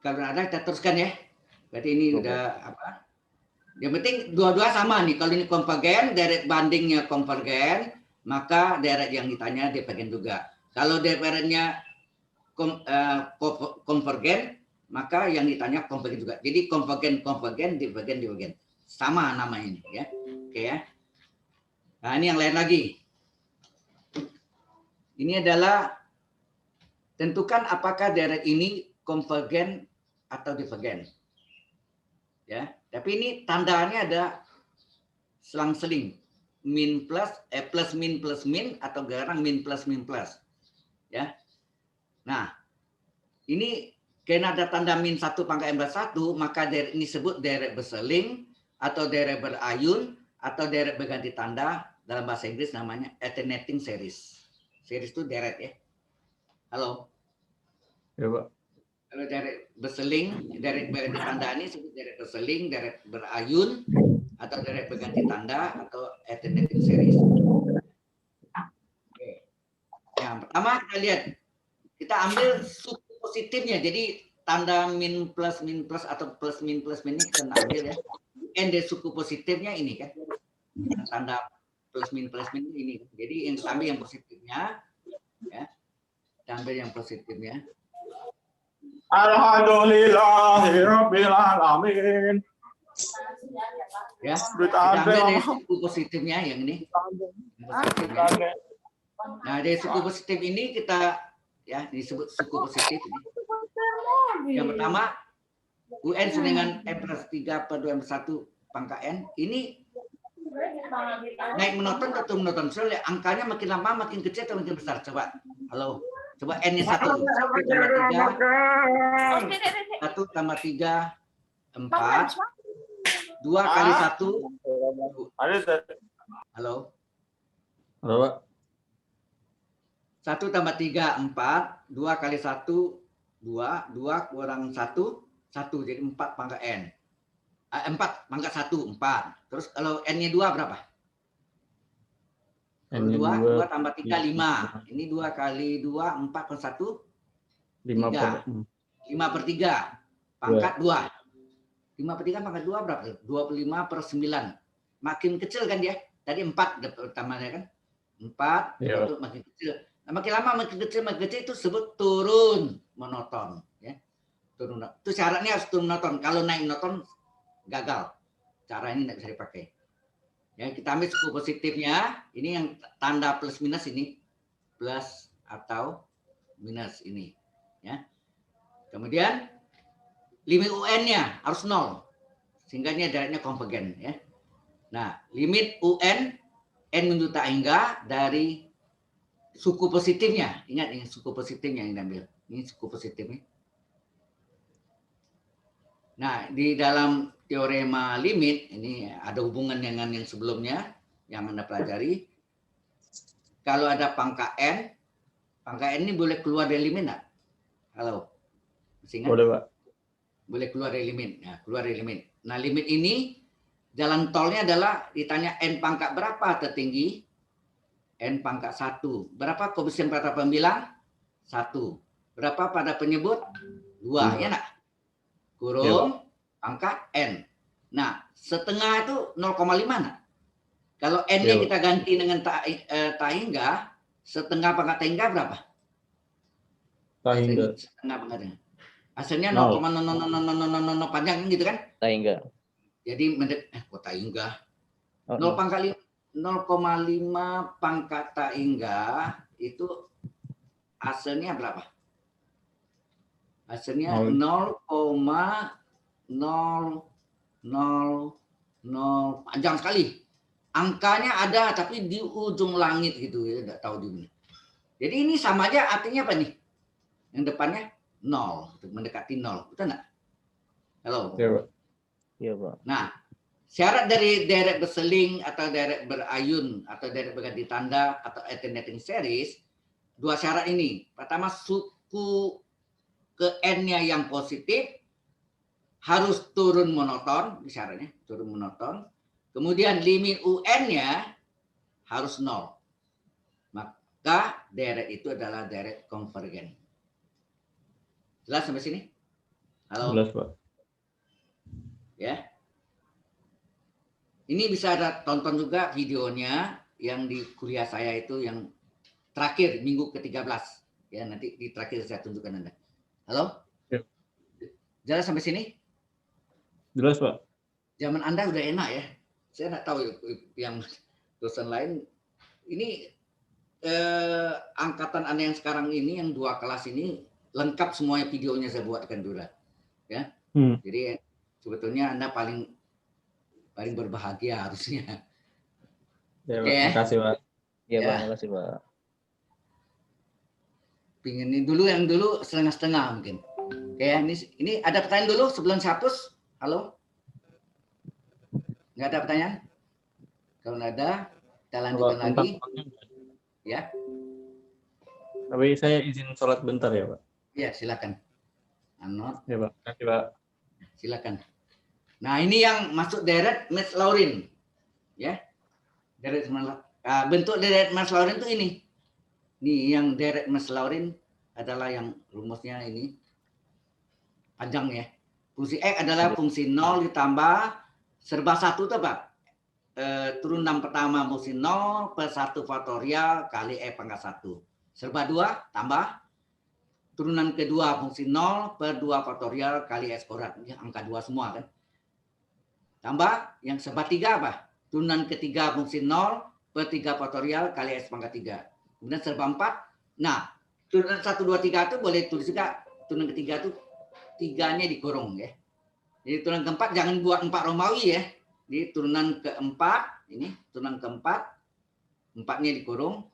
Kalau ada kita teruskan ya. Berarti ini udah apa? Yang penting dua-dua sama nih. Kalau ini konvergen, direct bandingnya konvergen, maka direct yang ditanya divergen juga. Kalau divergennya konvergen, maka yang ditanya konvergen juga. Jadi konvergen, divergen. Sama namanya ini ya. Oke ya. Nah, ini yang lain lagi. Ini adalah tentukan apakah direct ini konvergen atau divergen. Ya, tapi ini tandanya ada selang-seling min plus plus min atau garang min plus ya. Nah, ini karena ada tanda min 1 pangkat n+1, maka direct ini disebut direct berseling atau direct berayun atau direct berganti tanda, dalam bahasa Inggris namanya alternating series. Series itu direct ya. Halo. Ya, Pak. Kalau direct berseling, direct berganti tanda ini disebut direct berseling, direct berayun, atau direct berganti tanda, atau alternating series. Oke. Yang pertama kita lihat, kita ambil suku positifnya. Jadi tanda min plus atau plus min ini kita ambil ya. N dari suku positifnya ini kan. Tanda plus min ini. Jadi yang kita ambil yang positifnya, ya. Kita ambil yang positifnya. Alhamdulillahirabbil alamin. Ya, kita ambil dari suku positifnya yang ini. Positifnya. Nah, dari suku positif ini kita ya disebut suku positif ini. Yang pertama, UN dengan n+3 per 2 n+1 pangkat n. Ini naik monoton atau monoton? Soalnya angkanya makin lama makin kecil atau makin besar? Coba. Halo. Coba n-nya 1. 1 tambah 3, 4. 2 kali 1. Halo. Halo, Pak. 1 tambah 3, 4. 2 kali 1, 2. 2 kurang 1, 1. Jadi 4 pangkat n. 4 pangkat 1, 4. Terus kalau n-nya 2 berapa? N-nya 2 tambah 3, 5. Ini 2 kali 2, 4 per 1, 3. 5 per 3, pangkat 2. 5 per 3 pangkat 2 berapa? 25 per 9. Makin kecil kan dia? Tadi 4 pertamanya kan? 4, ya. makin kecil. Nah, makin lama makin kecil itu disebut turun monoton. Ya. Turun. Itu syaratnya harus turun monoton. Kalau naik monoton, gagal. Cara ini tidak bisa dipakai. Ya, kita ambil suku positifnya, ini yang tanda plus minus ini, plus atau minus ini, ya. Kemudian limit UN-nya harus 0, sehingga ini directnya konvergen, ya. Nah, limit UN n menuju tak hingga dari suku positifnya, ingat ini suku positifnya yang diambil, ini suku positifnya. Nah, di dalam teorema limit, ini ada hubungan dengan yang sebelumnya, yang Anda pelajari. Kalau ada pangkat n ini boleh keluar dari limit enggak? Halo? Masih ingat? Boleh, Pak. Boleh keluar dari limit. Nah, keluar dari limit. Nah, limit ini, jalan tolnya adalah ditanya n pangkat berapa tertinggi? N pangkat 1. Berapa koefisien pada pembilang? 1. Berapa pada penyebut? 2. Ya enggak? Kurung pangkat n. Nah, setengah itu 0,5. Nah. Kalau n-nya kita ganti dengan tak hingga, setengah pangkat tak hingga berapa? Tak hingga. Setengah pangkat. Hasilnya 0,00000 panjang gitu kan? Tak hingga. Jadi tak hingga. 0,5 pangkat tak hingga itu hasilnya berapa? Hasilnya 0,000 panjang sekali. Angkanya ada tapi di ujung langit gitu ya, enggak tahu di mana. Jadi ini sama aja artinya apa nih? Yang depannya 0, mendekati 0. Betul enggak? Halo. Iya, Pak. Iya, Pak. Nah, syarat dari direct berseling atau direct berayun atau direct berganti tanda atau alternating series, dua syarat ini. Pertama, suku ke n-nya yang positif harus turun monoton, syaratnya turun monoton. Kemudian limit UN-nya harus 0. Maka direct itu adalah direct konvergen. Jelas sampai sini? Halo? Jelas, Pak. Ya. Ini bisa ada tonton juga videonya yang di kuliah saya itu yang terakhir minggu ke-13. Ya, nanti di terakhir saya tunjukkan Anda. Halo? Ya. Jelas sampai sini? Jelas, Pak. Zaman Anda udah enak ya. Saya nggak tahu yang dosen lain. Ini angkatan Anda yang sekarang ini, yang 2 kelas ini, lengkap semuanya videonya saya buatkan dulu. Ya. Jadi sebetulnya Anda paling berbahagia harusnya. Ya, Pak. Oke. Makasih, Pak. Iya, Ya. Pak. Makasih, Pak. Pingin dulu yang dulu setengah-setengah mungkin. Oke, ini ada pertanyaan dulu sebelum saya hapus. Halo? Nggak ada pertanyaan? Kalau nggak ada, kita lanjutkan Kalau lagi. Ya, Tapi saya izin sholat bentar ya, Pak. ya silakan. Anot, Ya, Pak. Terima kasih, Pak. silakan. Nah, ini yang masuk deret Mas Laurin. Ya. Deret bentuk deret Mas Laurin itu ini. Nih yang deret Mas Laurin adalah yang rumusnya ini panjang ya. Fungsi X adalah fungsi 0 ditambah serba 1 itu apa? Turunan pertama fungsi 0 per 1 faktorial kali X pangkat 1. Serba 2 tambah turunan kedua fungsi 0 per 2 faktorial kali X kuadrat. Ya, angka 2 semua kan. Tambah yang serba 3 apa? Turunan ketiga fungsi 0 per 3 faktorial kali X pangkat 3. Kemudian serba 4. Nah, turunan 1, 2, 3 itu boleh tulis juga. Turunan ketiga itu 3-nya dikurung ya. Jadi turunan keempat jangan buat 4 Romawi ya. Jadi turunan keempat, ini turunan keempat, 4-nya dikurung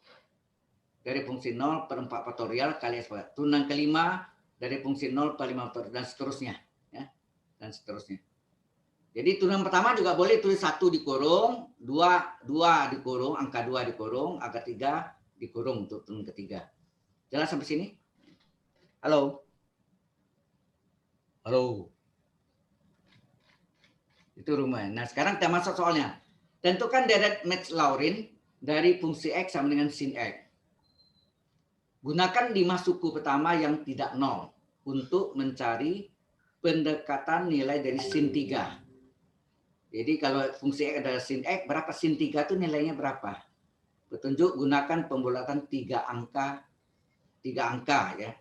dari fungsi 0 per 4 faktorial kali X kuadrat. Turunan kelima dari fungsi 0 per 5 faktorial dan seterusnya. Ya. Dan seterusnya. Jadi turunan pertama juga boleh tulis 1 dikurung, 2 dikurung, angka 2 dikurung, angka 3 dikurung untuk turunan ketiga. Jelas sampai sini? Halo? Halo? Itu rumahnya. Nah, sekarang kita masuk soalnya. Tentukan deret Max Laurin dari fungsi X sama dengan sin X. Gunakan 5 suku pertama yang tidak 0 untuk mencari pendekatan nilai dari sin 3. Jadi kalau fungsi X adalah sin X, berapa sin 3 itu nilainya berapa? Petunjuk gunakan pembulatan 3 angka ya.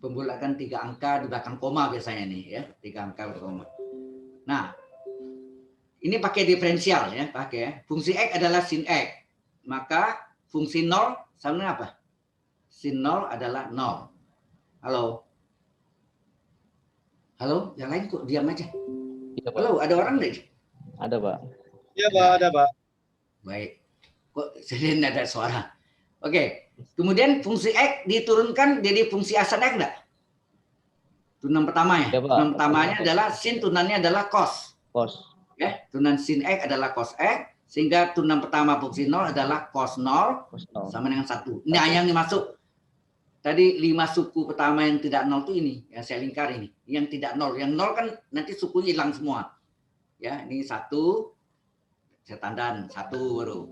Pembulatan 3 angka di belakang koma biasanya nih ya, 3 angka berkoma. Nah, ini pakai diferensial ya, pakai ya. Fungsi X adalah sin X. Maka fungsi 0 sama dengan apa? Sin 0 adalah 0. Halo? Halo? Yang lain kok diam aja? Iya, Pak. Halo, ada orang enggak? Ada, Pak. Iya, Pak, ada, Pak. Baik. Kok jadi tidak ada suara? Oke. Kemudian fungsi X diturunkan jadi fungsi asan X enggak? Turunan pertama ya. Ya, Pak. Turunan pertamanya adalah sin, turunannya adalah cos. Cos. Ya, turunan sin X adalah cos X, sehingga turunan pertama fungsi 0 adalah cos 0 Cos 0. sama dengan 1. Nah, yang dimasuk tadi 5 suku pertama yang tidak 0 itu ini, yang saya lingkar ini. Yang tidak 0. Yang 0 kan nanti sukunya hilang semua. Ya, ini 1, saya tandan 1 baru.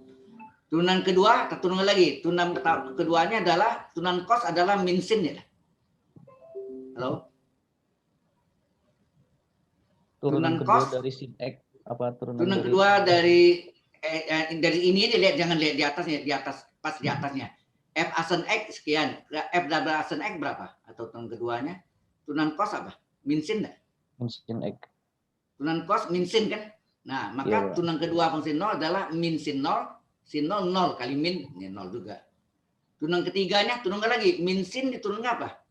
Turunan kedua, turunan lagi. Turunan keduanya adalah, turunan cos adalah min sin ya. Halo? Turunan Turunan kedua cos. dari sin X apa turunan Turunan dari kedua dari ini aja lihat, jangan lihat di atasnya, di atas pas di atasnya. F asen X sekian, F double asen X berapa? Atau turunan keduanya? Turunan cos apa? Min sin enggak? sin X. Turunan cos min sin kan? Nah, maka Iya, turunan kedua fungsi 0 adalah min sin 0, sin 0 0 kali min, ini 0 juga. Turunan ketiganya turunkan lagi, min sin diturunkan apa?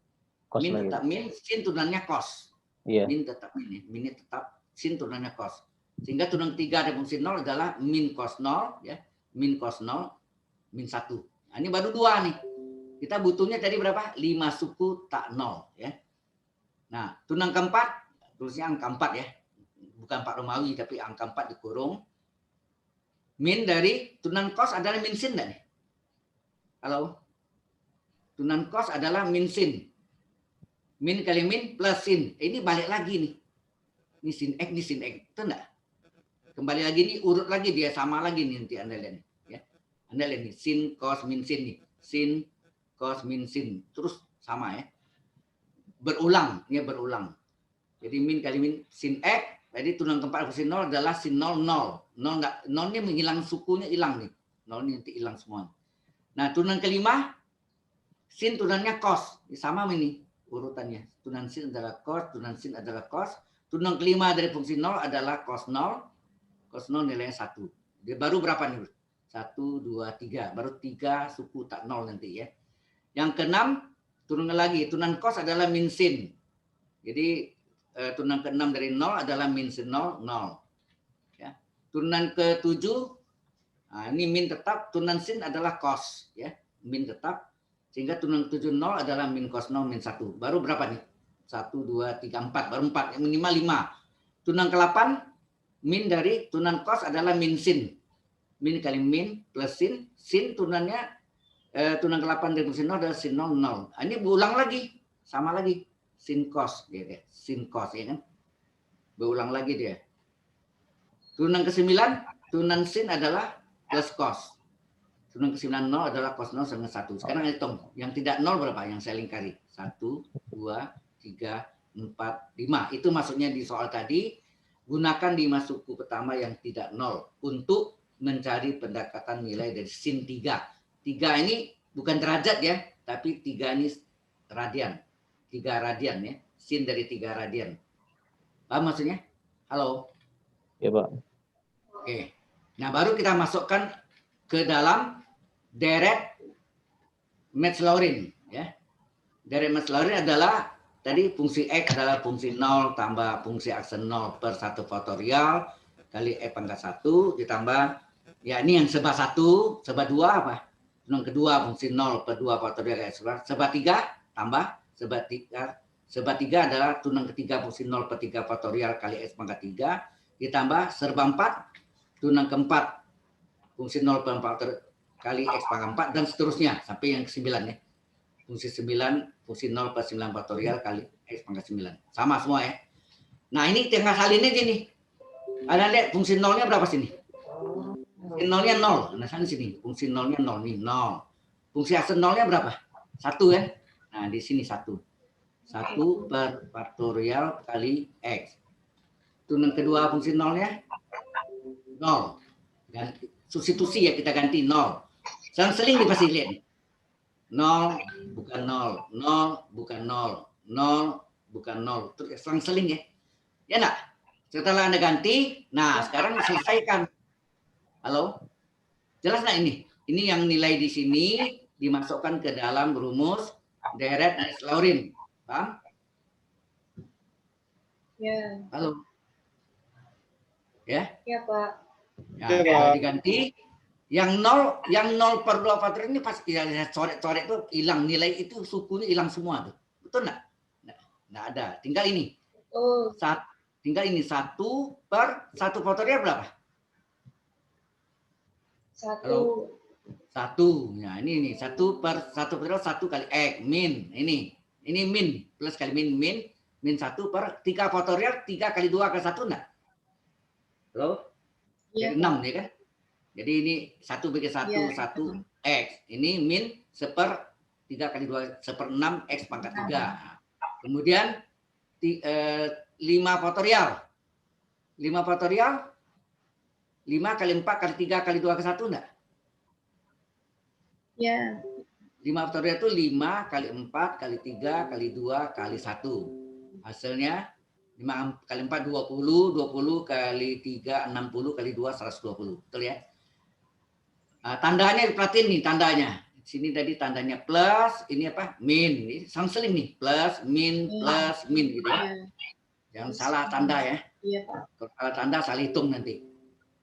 Cos Min lagi. tetap min, sin turunannya cos. Iya. Min tetap ini, min tetap, sin turunannya cos. Sehingga turunan ketiga dari fungsi 0 adalah min cos 0 ya, min cos 0, min 1. Nah, ini baru 2 nih. Kita butuhnya tadi berapa? 5 suku tak 0 ya. Nah, turunan keempat tulisnya angka 4 ya. Bukan 4 Romawi tapi angka 4 dikurung. Min dari turunan cos adalah min sin enggak nih? Halo? Turunan cos adalah min sin. Min kali min plus sin. Ini balik lagi nih. Ini sin X, ini sin X. Itu enggak? Kembali lagi nih, urut lagi dia sama lagi nih nanti Anda lihat nih. Ya. Anda lihat nih, sin, cos, min, sin nih. Sin, cos, min, sin. Terus sama ya. berulang, ya berulang. Jadi min kali min sin X, jadi turunan keempat fungsi 0 adalah sin 0, 0. 0-nya menghilang, sukunya hilang nih. 0 ini nanti hilang semua. Nah, turunan kelima, sin turunannya cos. Sama ini urutannya. Turunan sin adalah cos, turunan sin adalah cos. Turunan kelima dari fungsi 0 adalah cos 0. Cos 0 nilainya 1. Jadi baru berapa nih? 1, 2, 3. Baru 3 suku tak 0 nanti ya. Yang keenam, turunan lagi. Turunan cos adalah min sin. Jadi turunan ke-6 dari 0 adalah min sin 0, 0. Ya. Turunan ke-7, nah ini min tetap, turunan sin adalah cos. Ya. Min tetap, sehingga turunan ke-7, 0 adalah min cos 0, min 1. Baru berapa nih? 1, 2, 3, 4. Baru 4, minimal 5. Turunan ke-8, min dari turunan cos adalah min sin. Min kali min plus sin. Sin turunannya, turunan ke-8 dari fungsi 0 adalah sin 0, 0. Nah, ini berulang lagi. Sama lagi. Sin cos, ya, sin cos, ya kan? Berulang lagi dia. Turunan ke-9, turunan sin adalah plus cos. Turunan ke-9 0 adalah cos 0 sama 1. Sekarang hitung. Yang tidak 0 berapa? Yang saya lingkari. 1, 2, 3, 4, 5. Itu maksudnya di soal tadi. Gunakan 5 suku pertama yang tidak 0 untuk mencari pendekatan nilai dari sin 3. 3 ini bukan derajat ya, tapi 3 ini radian. 3 radian ya, sin dari 3 radian. Paham maksudnya? Halo? Ya, Pak. Oke. Nah, baru kita masukkan ke dalam deret Metz-Laurin ya. Deret Metz-Laurin adalah tadi fungsi X adalah fungsi 0 tambah fungsi aksen 0 per 1 faktorial kali X pangkat 1 ditambah ya ini yang seba 1, seba 2 apa? Yang kedua fungsi 0 per 2 faktorial kali X seba 3 tambah seba 3 adalah turunan ketiga fungsi 0 per 3 faktorial kali X pangkat 3 ditambah serba 4 turunan keempat fungsi 0 per 4 kali X pangkat 4 dan seterusnya sampai yang ke-9 ya. Fungsi 9 fungsi 0 per 9 faktorial kali X pangkat 9. Sama semua ya. Nah ini tengah salin aja nih. Ada lihat fungsi 0-nya berapa sini? Fungsi 0-nya 0. Nah sana sini. Fungsi 0-nya 0 nih 0. Fungsi aksen 0-nya berapa? 1 kan? Nah di sini 1. 1 per faktorial kali X. Turunan kedua fungsi 0-nya 0. Ganti. Substitusi ya kita ganti 0. Seling nih pasti lihat. 0 bukan 0, 0 bukan 0, 0 bukan 0. Terus seling ya. Ya enggak? Setelah Anda ganti, nah sekarang selesaikan. Halo? Jelas nggak ini? Ini yang nilai di sini dimasukkan ke dalam rumus deret Metz-Laurin. Paham? Ya. Halo? Ya? Ya, Pak. Ya, kalau diganti yang 0 per 2 faktorial ini pasti ya, coret-coret itu hilang, nilai itu sukunya hilang semua tuh. Betul enggak? Enggak ada. Tinggal ini. Oh, Tinggal ini 1 per 1 faktorial berapa? 1. Halo? 1. Nah, ini 1 per 1 faktorial 1 kali X min. Ini min plus kali min 1 per 3 faktorial 3 kali 2 kali 1 enggak? Halo? Iya, Jadi 6 ya kan? Jadi ini 1 bagi 1, Ya. 1 X. Ini min 1/3 kali 2, 1/6 X pangkat 3. Kemudian 5 faktorial. 5 faktorial 5 kali 4 kali 3 kali 2 kali 1 enggak? Ya. 5 faktorial itu 5 kali 4 kali 3 kali 2 kali 1. Hasilnya 5 kali 4 20, 20 kali 3 60 kali 2 120. Betul ya? Nah, tandanya perhatiin nih tandanya. Sini tadi tandanya plus, ini apa? Min. Ini seling nih, plus, min gitu ya. Ya. Jangan salah tanda ya. Iya, Pak. Kalau salah tanda salah hitung nanti.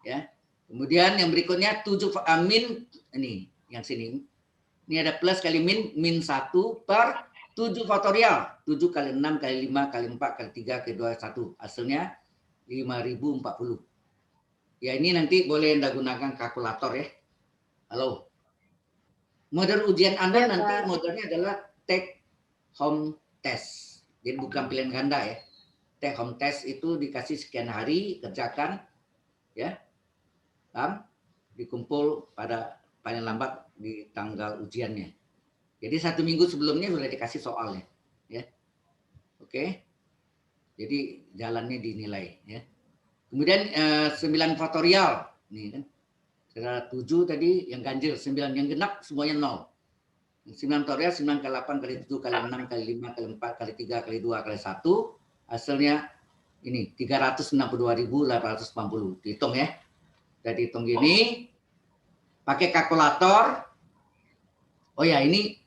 Ya. Kemudian yang berikutnya 7 min ini yang sini. Ini ada plus kali min 1 per 7 faktorial. 7 kali 6 kali 5 kali 4 kali 3 kali 2 1. Hasilnya 5040. Ya ini nanti boleh Anda gunakan kalkulator ya. Halo. Model ujian Anda Ya, nanti Pak. modelnya adalah take home test. Jadi bukan pilihan ganda ya. Take home test itu dikasih sekian hari, kerjakan ya. Paham? Dikumpul pada paling lambat di tanggal ujiannya. Jadi 1 minggu sebelumnya sudah dikasih soalnya ya. Oke. Jadi jalannya dinilai ya. Kemudian 9 faktorial. Nih kan. Secara 7 tadi yang ganjil, 9 yang genap semuanya 0. 9 faktorial 9 kali 8 kali 7 kali 6 kali 5 kali 4 kali 3 kali 2 kali 1 hasilnya ini 362.880. Dihitung ya. Udah dihitung gini. Pakai kalkulator. Oh ya, ini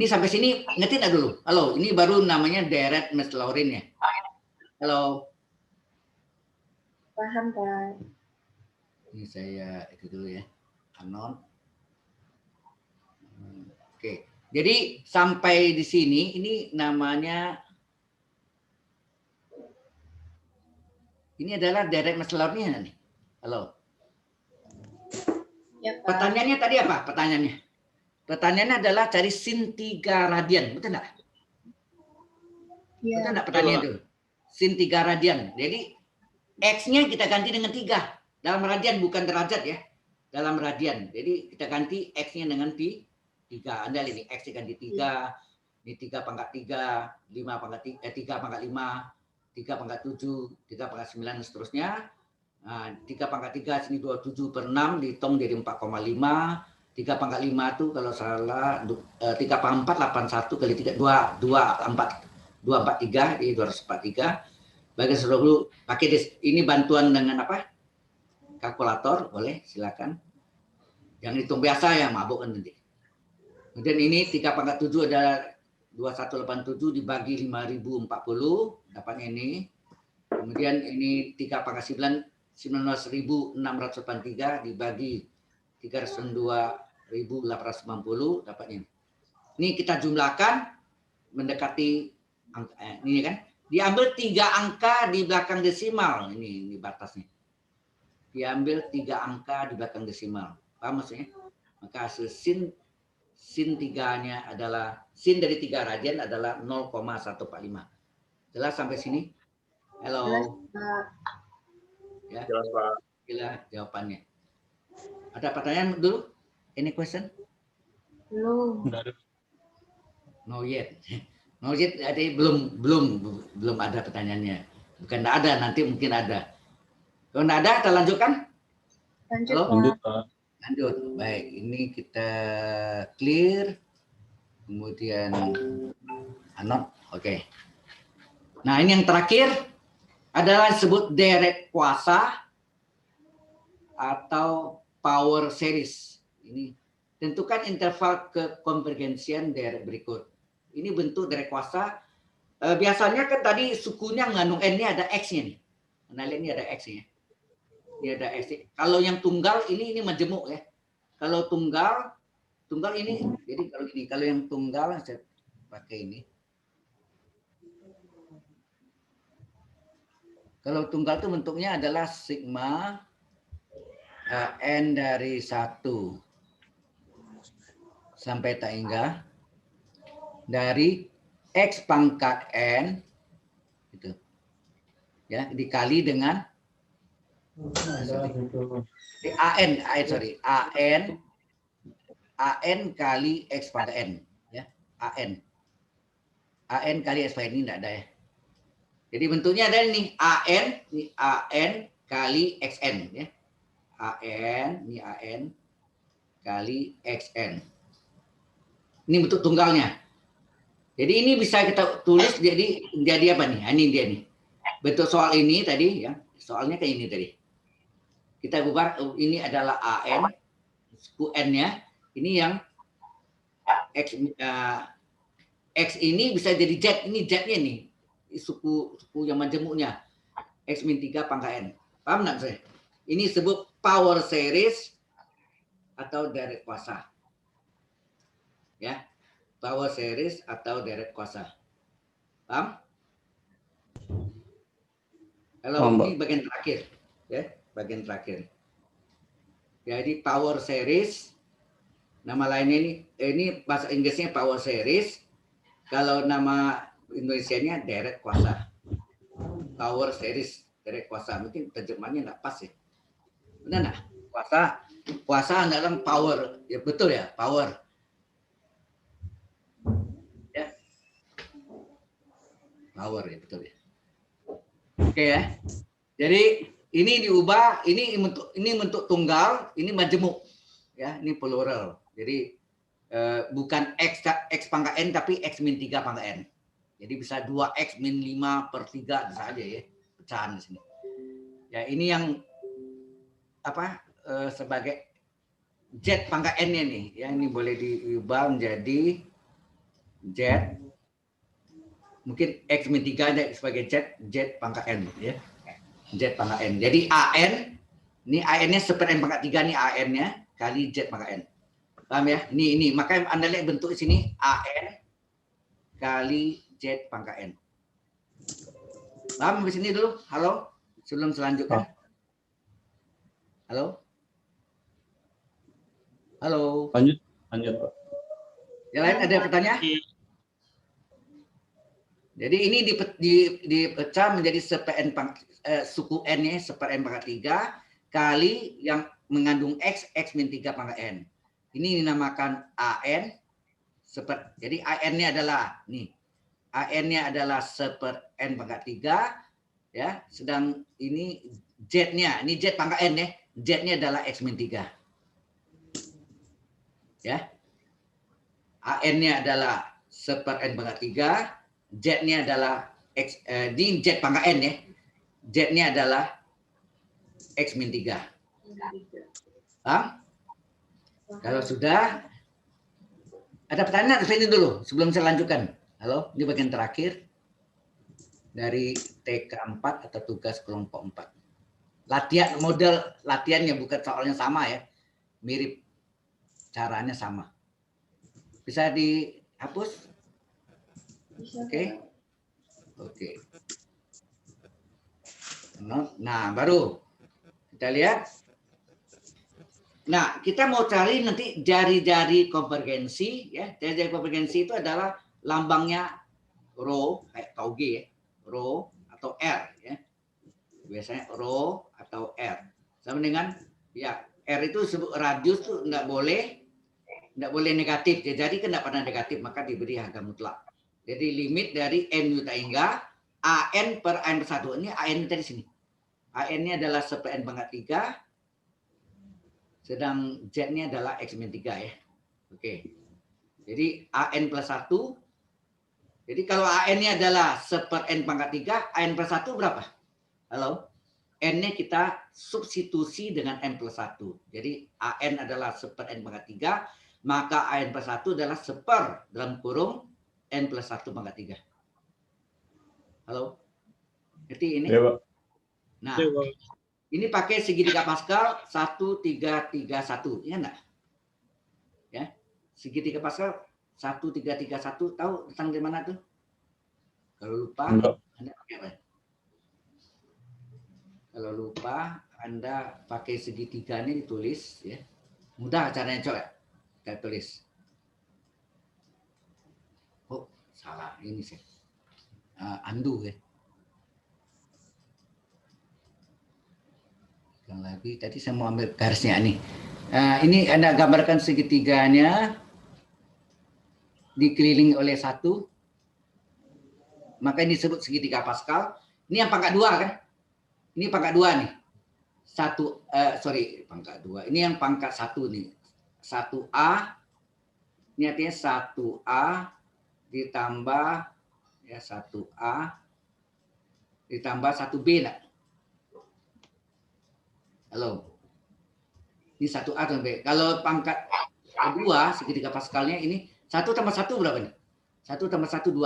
sampai sini ngerti nggak dulu? Halo, ini baru namanya deret Maclaurin ya. Halo. Paham, Pak. Ini saya itu dulu ya. Anon. Oke. Jadi sampai di sini ini namanya ini adalah deret Maclaurinnya nih. Halo. Ya, Pak. Pertanyaannya tadi apa? Pertanyaannya adalah cari sin 3 radian, betul nggak? Iya. Betul nggak pertanyaan itu? Sin 3 radian. Jadi X-nya kita ganti dengan 3. Dalam radian, bukan derajat ya. Dalam radian. Jadi kita ganti X-nya dengan 3. Anda lihat ini, X diganti 3. Ini 3 pangkat 3. 3 pangkat 5. 3 pangkat 7. 3 pangkat 9 dan seterusnya. Nah, 3 pangkat 3 sini 27 per 6 dihitung jadi 4,5. 3 pangkat 5 itu kalau salah 3 pangkat 4 81 kali 3 243 jadi 243. Bagi seluruh pakai ini bantuan dengan apa? Kalkulator boleh silakan. Yang hitung biasa ya mabuk kan nanti. Kemudian ini 3 pangkat 7 adalah 2187 dibagi 5040 dapatnya ini. Kemudian ini 3 pangkat 9 19.683 dibagi 302.890 dapatnya ini. Ini kita jumlahkan mendekati angka ini kan. Diambil 3 angka di belakang desimal. Ini batasnya. Diambil 3 angka di belakang desimal. Paham maksudnya? Maka hasil sin 3-nya adalah sin dari 3 radian adalah 0,145. Jelas sampai sini? Halo. Jelas, Pak. Ya. Jelas, Pak. Gila jawabannya. Ada pertanyaan dulu? Any question? Belum. No yet. No yet, belum ada pertanyaannya. Bukan tidak ada, nanti mungkin ada. Kalau tidak ada, kita lanjutkan. Lanjut, Halo? Pak. Lanjut, Pak. Lanjut. Baik, ini kita clear. Kemudian anot. Oke. Nah, ini yang terakhir adalah disebut deret kuasa atau power series. Ini tentukan interval kekonvergensian deret berikut. Ini bentuk deret kuasa. Biasanya kan tadi sukunya mengandung n, ini ada x-nya nih. Nah, lihat ini ada x-nya. Ini ada x. Kalau yang tunggal ini majemuk ya. Kalau tunggal ini, jadi kalau yang tunggal saya pakai ini. Kalau tunggal itu bentuknya adalah sigma n dari 1 sampai tak hingga dari x pangkat n gitu. Ya, dikali dengan an kali x pangkat n ya. an kali x pangkat n ini enggak ada ya. Jadi bentuknya ada ini an kali xn ya. Ini an kali xn. Ini bentuk tunggalnya. Jadi ini bisa kita tulis jadi apa nih? Ini dia nih. Bentuk soal ini tadi ya. Soalnya kayak ini tadi. Kita bubar ini adalah an suku n-nya. Ini yang x ini bisa jadi z. Ini z-nya nih. Suku yang majemuknya. X min 3 pangkat n. Paham nggak saya? Ini disebut power series atau deret kuasa. Ya. Power series atau deret kuasa. Paham? Halo, ini bagian terakhir. Ya, bagian terakhir. Jadi power series, nama lainnya ini bahasa Inggrisnya power series. Kalau nama Indonesianya deret kuasa. Power series, deret kuasa. Mungkin terjemahannya nggak pas ya. Benar nggak? Kuasa adalah power. Ya betul ya, power. power ya, betul ya. Oke ya. Jadi ini diubah, ini bentuk tunggal, ini majemuk ya, ini plural. Jadi bukan x pangkat n tapi x min 3 pangkat n. Jadi bisa 2x min 5 per 3 bisa aja ya, pecahan di sini. Ya ini yang apa sebagai z pangkat n nih ya, ini boleh diubah menjadi z, mungkin x min 3 sebagai z pangkat n ya, z pangkat n. Jadi an ini an-nya seper n pangkat 3 nih, an-nya kali z pangkat n. Paham ya? Ini makanya Anda lihat bentuk di sini an kali z pangkat n. Paham di sini dulu? Halo? Sebelum selanjutnya. Halo? Halo? Lanjut Pak. Yang lain ada pertanyaan? Jadi ini dipecah menjadi suku n-nya seper n pangkat 3 kali yang mengandung x min 3 pangkat n. Ini dinamakan an jadi an-nya adalah nih. an-nya adalah seper n pangkat 3 ya, sedang ini z-nya, ini z pangkat n ya. Z-nya adalah x min 3. Ya. an-nya adalah seper n pangkat 3, z-nya adalah x di z pangkat n ya. Z-nya adalah x min 3. Paham? Kalau sudah, ada pertanyaan di sini dulu sebelum saya lanjutkan. Halo, ini bagian terakhir dari TK 4 atau tugas kelompok 4. Latihan, model latihannya bukan soalnya sama ya, mirip, caranya sama. Bisa dihapus? Oke. Oke. Nah, baru kita lihat. Nah, kita mau cari nanti jari-jari konvergensi ya. Jari-jari konvergensi itu adalah lambangnya rho kayak tau G ya. Rho atau R ya. Biasanya rho atau R. Sama dengan ya R itu disebut radius tuh enggak boleh negatif ya. Jadi kan enggak pernah negatif, maka diberi harga mutlak. Jadi limit dari n juta hingga an per n per 1. Ini an tadi sini. An-nya adalah seper n pangkat 3. Sedang z-nya adalah x min 3 ya. Oke. Jadi an plus 1. Jadi kalau an-nya adalah seper n pangkat 3, an plus 1 berapa? Halo? N-nya kita substitusi dengan n plus 1. Jadi an adalah seper n pangkat 3, maka an plus 1 adalah seper dalam kurung n plus 1 pangkat 3. Halo? Ngerti ini? Ya, Pak. Nah, ini pakai segitiga Pascal 1331, ya enggak? Ya, segitiga Pascal 1331, tahu tentang di mana tuh? Kalau lupa, Anda pakai apa? Kalau lupa, Anda pakai segitiganya ditulis, ya. Mudah caranya coba. Kita tulis. Oh, salah ini sih. Undo ya. Lagi tadi saya mau ambil garisnya nih. Ini Anda gambarkan segitiganya dikelilingi oleh 1, maka ini disebut segitiga Pascal. Ini yang pangkat 2 kan? Ini pangkat 2 nih. Pangkat 2. Ini yang pangkat 1 nih. 1A. Ini artinya 1A ditambah ya 1A ditambah 1B lah. Halo. Ini 1A dan B. Kalau pangkat 2 segitiga Pascalnya ini 1 tambah 1 berapa nih? 1 tambah 1 2.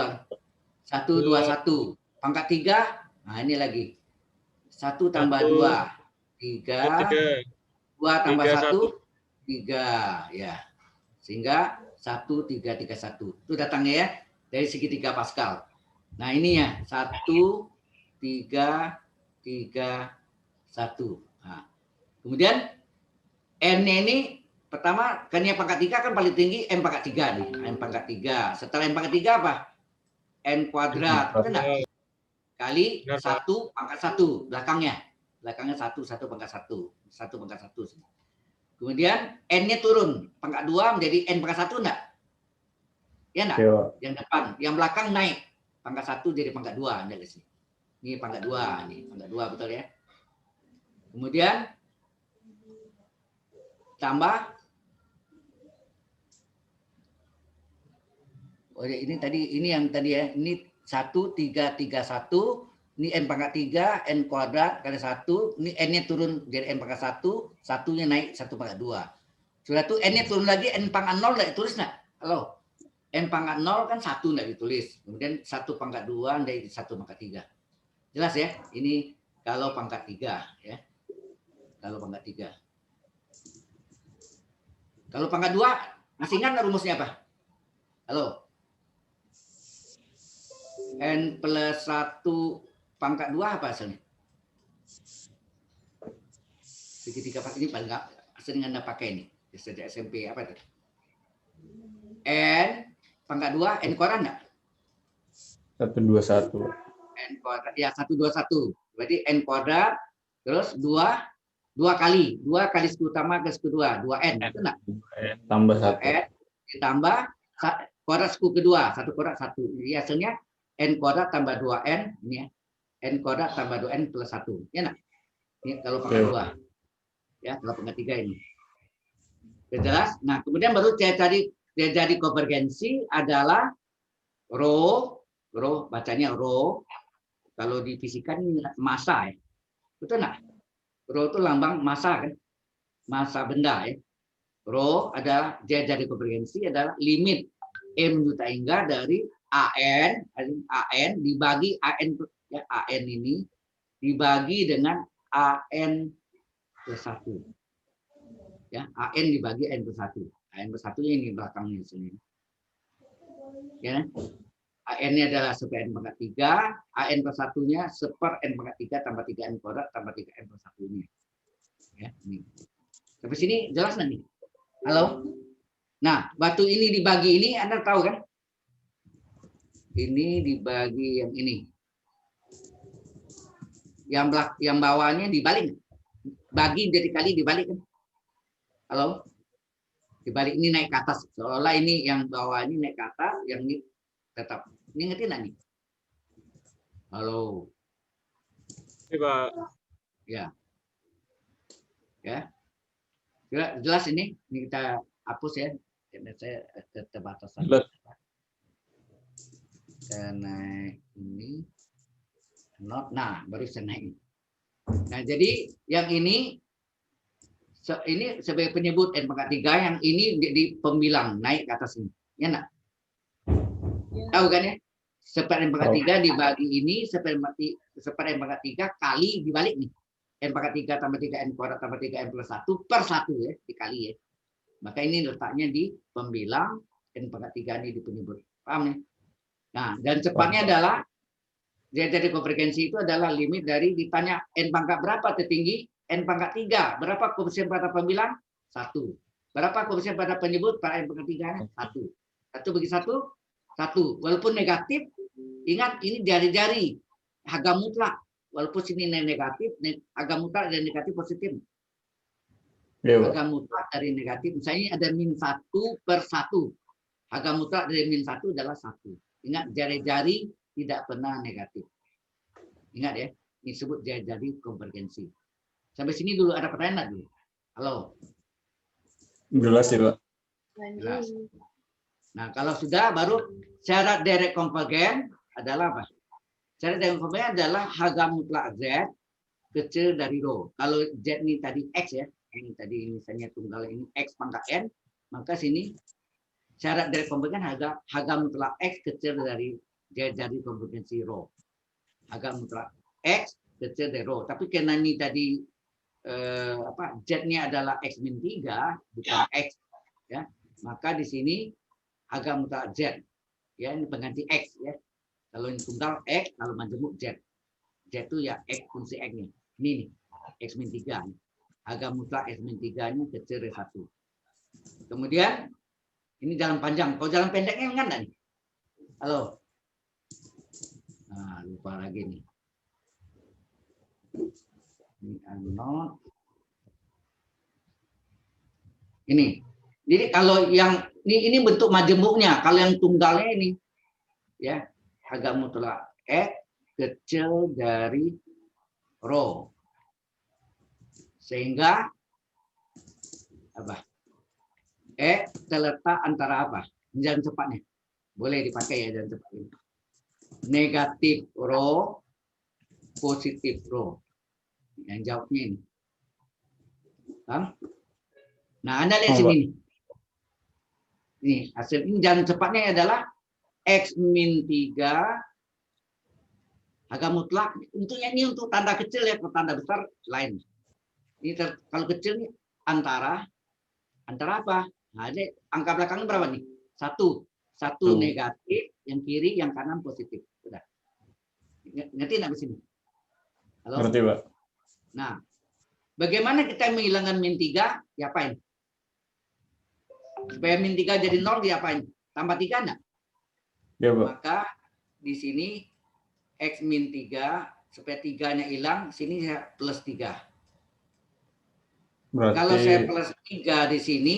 1 2 1. Pangkat 3. Nah, ini lagi. 1 tambah 2 3. 2 tambah 1 3 ya. Sehingga 1 3 3 1. Itu datangnya ya dari segitiga Pascal. Nah, ini ya 1 3 3 1. Nah, kemudian n-nya ini pertama kan yang pangkat 3 kan paling tinggi n pangkat 3 nih. N pangkat 3. Setelah n pangkat 3 apa? N kuadrat. Betul enggak? Kali 1 pangkat 1 belakangnya. Belakangnya 1 pangkat 1. 1 pangkat 1. Kemudian n-nya turun. Pangkat 2 menjadi n pangkat 1 enggak? Ya enggak? Yang depan, yang belakang naik. Pangkat 1 jadi pangkat 2. Anda lihat sini. Ini pangkat 2, nih pangkat 2 betul ya. Kemudian tambah. Oh ya, ini tadi, ini yang tadi ya. Ini 1, 3, 3, 1. Ini N pangkat 3, N kuadrat kali 1. Ini N-nya turun jadi N pangkat 1. Satunya naik 1 pangkat 2. Sudah itu N-nya turun lagi, N pangkat 0 nggak ditulis nggak? Halo? N pangkat 0 kan 1 nggak ditulis. Kemudian 1 pangkat 2 dari 1 pangkat 3. Jelas ya? Ini kalau pangkat 3 ya. Kalau pangkat 3. Kalau pangkat 2, masih ingat nggak rumusnya apa? Halo? N plus 1 pangkat 2 apa hasilnya? Segitiga ini paling nggak sering Anda pakai ini. Sejak SMP apa itu? N pangkat 2, N kuadrat enggak? 121. N kuadrat, ya 121. Berarti N kuadrat, terus 2 kali. 2 kali suku utama ke suku 2. 2N, itu enggak? Tambah 1. N ditambah kuadrat suku kedua. 1 kuadrat 1. Jadi hasilnya N kuadrat tambah 2N. Ini ya. N kuadrat tambah 2N plus 1. Ya enggak? Ini kalau pangkat 2. Ya, kalau pangkat 3 ini. Sudah jelas? Nah, kemudian baru jadi konvergensi adalah rho, bacanya rho. Kalau di fisika ini massa ya. Betul nggak? Rho itu lambang massa kan? Massa benda ya. Rho adalah jadi konvergensi adalah limit M juta hingga dari AN dibagi AN ya, AN ini dibagi dengan AN plus 1. Ya, AN dibagi N plus 1. AN plus 1 ini belakangnya sini. Ya. AN-nya adalah seper N pangkat 3, AN plus 1-nya seper N pangkat 3 tambah 3N kuadrat tambah 3N plus 1-nya. Ya, ini. Sampai sini jelas nggak nih? Halo? Nah, batu ini dibagi ini, Anda tahu kan? Ini dibagi yang ini. Yang bawahnya dibalik. Bagi dari kali dibalik kan? Halo? Dibalik ini naik ke atas. Seolah ini yang bawah ini naik ke atas, yang ini tetap. Ini ngerti nggak nih? Halo? Pak. Ya. Ya. Jelas ini? Ini kita hapus ya. Karena saya keterbatasan. Naik ini. Nah, baru saya naik. Nah, jadi yang ini sebagai penyebut N pangkat 3, yang ini di pembilang naik ke atas ini. Ya enggak? Ya. Tahu kan ya? Seper N pangkat 3 dibagi ini, seper N pangkat 3 kali dibalik nih. N pangkat 3 tambah 3N kuadrat tambah 3N plus 1 per 1 ya, dikali ya. Maka ini letaknya di pembilang, N pangkat 3 ini di penyebut. Paham ya? Nah, dan cepatnya adalah jadi konvergensi itu adalah limit dari ditanya N pangkat berapa tertinggi? N pangkat 3. Berapa koefisien pada pembilang? 1. Berapa koefisien pada penyebut pada N pangkat 3-nya? 1. 1 bagi 1? 1. Walaupun negatif, ingat ini jari-jari. Harga mutlak. Walaupun sini negatif, harga mutlak dan negatif positif. Harga mutlak dari negatif. Misalnya ada min 1 per 1. Harga mutlak dari min 1 adalah 1. Ingat, jari-jari tidak pernah negatif. Ingat ya, ini disebut jari-jari konvergensi. Sampai sini dulu ada pertanyaan dulu. Halo. Jelas ya, Pak. Jelas. Nah, kalau sudah baru syarat direct konvergen adalah apa? Syarat direct konvergen adalah harga mutlak Z kecil dari rho. Kalau Z ini tadi X ya, ini tadi misalnya tunggal ini X pangkat N, maka sini syarat direct konvergen harga mutlak X kecil dari dari konvergensi rho. Harga mutlak X kecil dari rho. Tapi karena ini tadi Z-nya adalah X min 3 bukan X ya, maka di sini harga mutlak Z ya, ini pengganti X ya. Kalau ini tunggal X, kalau majemuk Z. Z itu ya X fungsi X-nya. Ini nih, X min 3. Harga mutlak X min 3-nya kecil dari 1. Kemudian ini jalan panjang. Kalau jalan pendeknya enggak nih? Halo. Nah, lupa lagi nih. Ini. Jadi kalau yang ini bentuk majemuknya, kalau yang tunggalnya ini ya. harga mutlak X kecil dari rho. Sehingga apa? Terletak antara apa? Jalan cepatnya. Boleh dipakai ya jalan cepat ini. Negatif rho, positif rho. Yang jawabnya ini. Paham? Nah, Anda lihat sini. Nih, hasil ini jalan cepatnya adalah X min 3 harga mutlak. Untuknya ini untuk tanda kecil ya, kalau tanda besar lain. Ini kalau kecil nih antara apa? Nah, ini angka belakangnya berapa nih? Satu negatif, yang kiri, yang kanan positif. Sudah. Ngerti nggak di sini? Halo? Ngerti, Pak. Nah, bagaimana kita menghilangkan min 3? Diapain? Supaya min 3 jadi 0 diapain? Tambah 3 enggak? Ya, Pak. Maka di sini X min 3, supaya 3-nya hilang, sini saya plus 3. Berarti Kalau saya plus 3 di sini,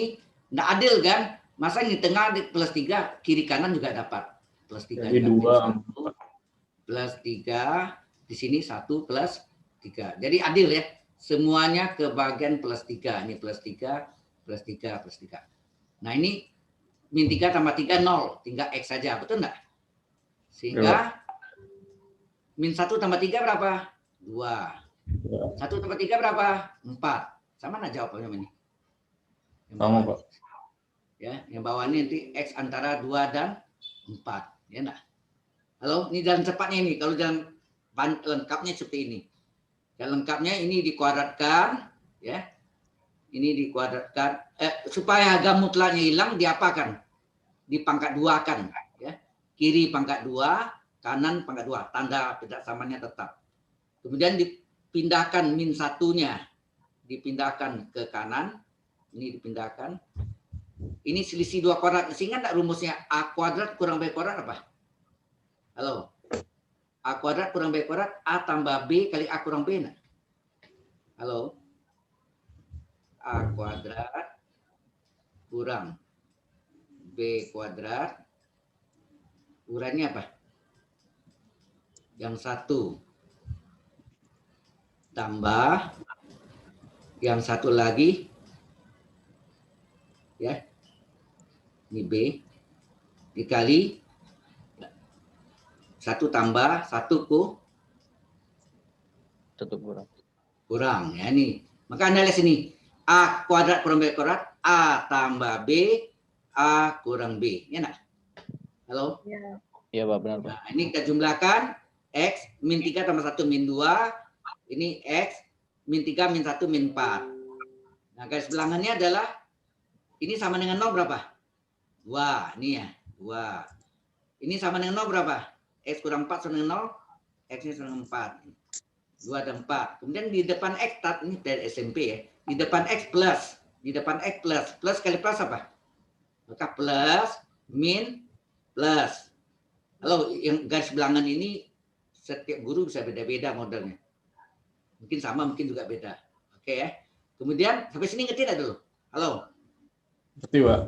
enggak adil kan? Masa di tengah di plus 3, kiri kanan juga dapat. Plus 3. jadi 2. Plus 3, di sini 1 plus 3. Jadi adil ya. Semuanya ke bagian plus 3. Ini plus 3, plus 3, plus 3. Nah ini min 3 tambah 3, 0. Tinggal X saja. Betul enggak? Sehingga min 1 tambah 3 berapa? 2. 1 tambah 3 berapa? 4. Sama enggak jawabannya ini? Sama, Pak. Ya, yang bawah ini nanti X antara 2 dan 4. Ya enggak? Halo, ini jalan cepatnya ini. Kalau jalan lengkapnya seperti ini. Jalan lengkapnya ini dikuadratkan, ya. Ini dikuadratkan supaya harga mutlaknya hilang diapakan? Dipangkat 2-kan, ya. Kiri pangkat 2, kanan pangkat 2. Tanda tidak samanya tetap. Kemudian dipindahkan min 1-nya. Dipindahkan ke kanan. Ini dipindahkan. Ini selisih 2 kuadrat. Sehingga enggak rumusnya A kuadrat kurang B kuadrat apa? Halo. A kuadrat kurang B kuadrat, A tambah B kali A kurang B. Nah. Halo. A kuadrat kurang B kuadrat. Ukurannya apa? Yang 1 tambah yang 1 lagi. Ya. Ini B dikali 1 tambah 1 kurang ya ini. Maka Anda lihat sini. A kuadrat kurang B kuadrat, A tambah B, A kurang B. Ya enggak? Halo? Ya. Iya, Pak, benar, Pak. Nah, ini kita jumlahkan X min 3 tambah 1 min 2. Ini X min 3 min 1 min 4. Nah, garis bilangannya adalah ini sama dengan 0 berapa? 2. Ini ya, 2. Ini sama dengan 0 berapa? X kurang 4 sama dengan 0, X-nya sama dengan 4. 2 dan 4. Kemudian di depan X, ini dari SMP ya. Di depan X plus. Di depan X plus. Plus kali plus apa? Maka plus, min, plus. Halo, yang garis bilangan ini setiap guru bisa beda-beda modelnya. Mungkin sama, mungkin juga beda. Oke ya. Kemudian sampai sini ngerti nggak dulu? Halo? Ngerti, Pak.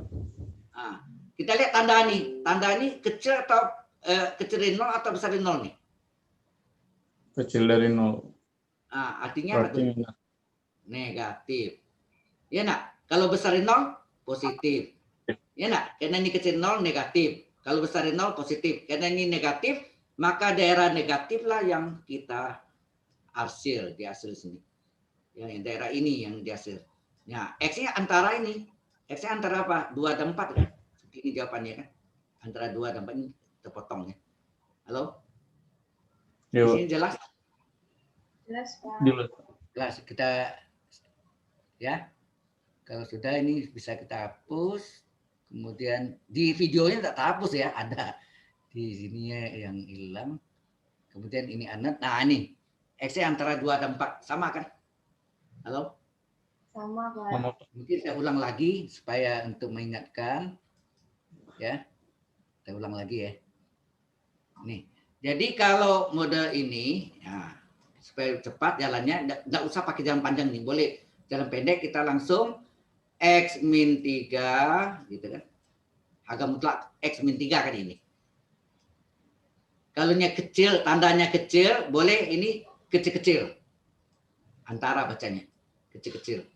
Nah, kita lihat tanda ini. Tanda ini kecil atau kecil dari 0 atau besar dari 0 nih? Kecil dari 0. Nah, artinya apa Berarti tuh? Negatif. Ya nak? Kalau besar dari 0, positif. Ya nak? Karena ini kecil 0, negatif. Kalau besar dari 0, positif. Karena ini negatif, maka daerah negatif lah yang kita hasil di hasil sini. Yang daerah ini yang dihasil. Nah, X-nya antara ini. X-nya antara apa? 2 dan 4 kan? Ini jawabannya kan? Antara 2 dan 4 ini terpotong ya. Halo? Ya, Di Pak. sini jelas? Jelas, Pak. Jelas. Kita ya. Kalau sudah ini bisa kita hapus. Kemudian di videonya tak terhapus ya, ada di sininya yang hilang. Kemudian ini anak. Nah, ini X-nya antara 2 dan 4 sama kan? Halo? Sama, Pak. Sama. Mungkin saya ulang lagi supaya untuk mengingatkan. Ya. Saya ulang lagi ya. Nih. Jadi kalau model ini, ya, supaya cepat jalannya, nggak usah pakai jalan panjang nih. Boleh jalan pendek, kita langsung X min 3, gitu kan. Harga mutlak X min 3 kan ini. Kalaunya kecil, tandanya kecil, boleh ini kecil-kecil. Antara bacanya. Kecil-kecil.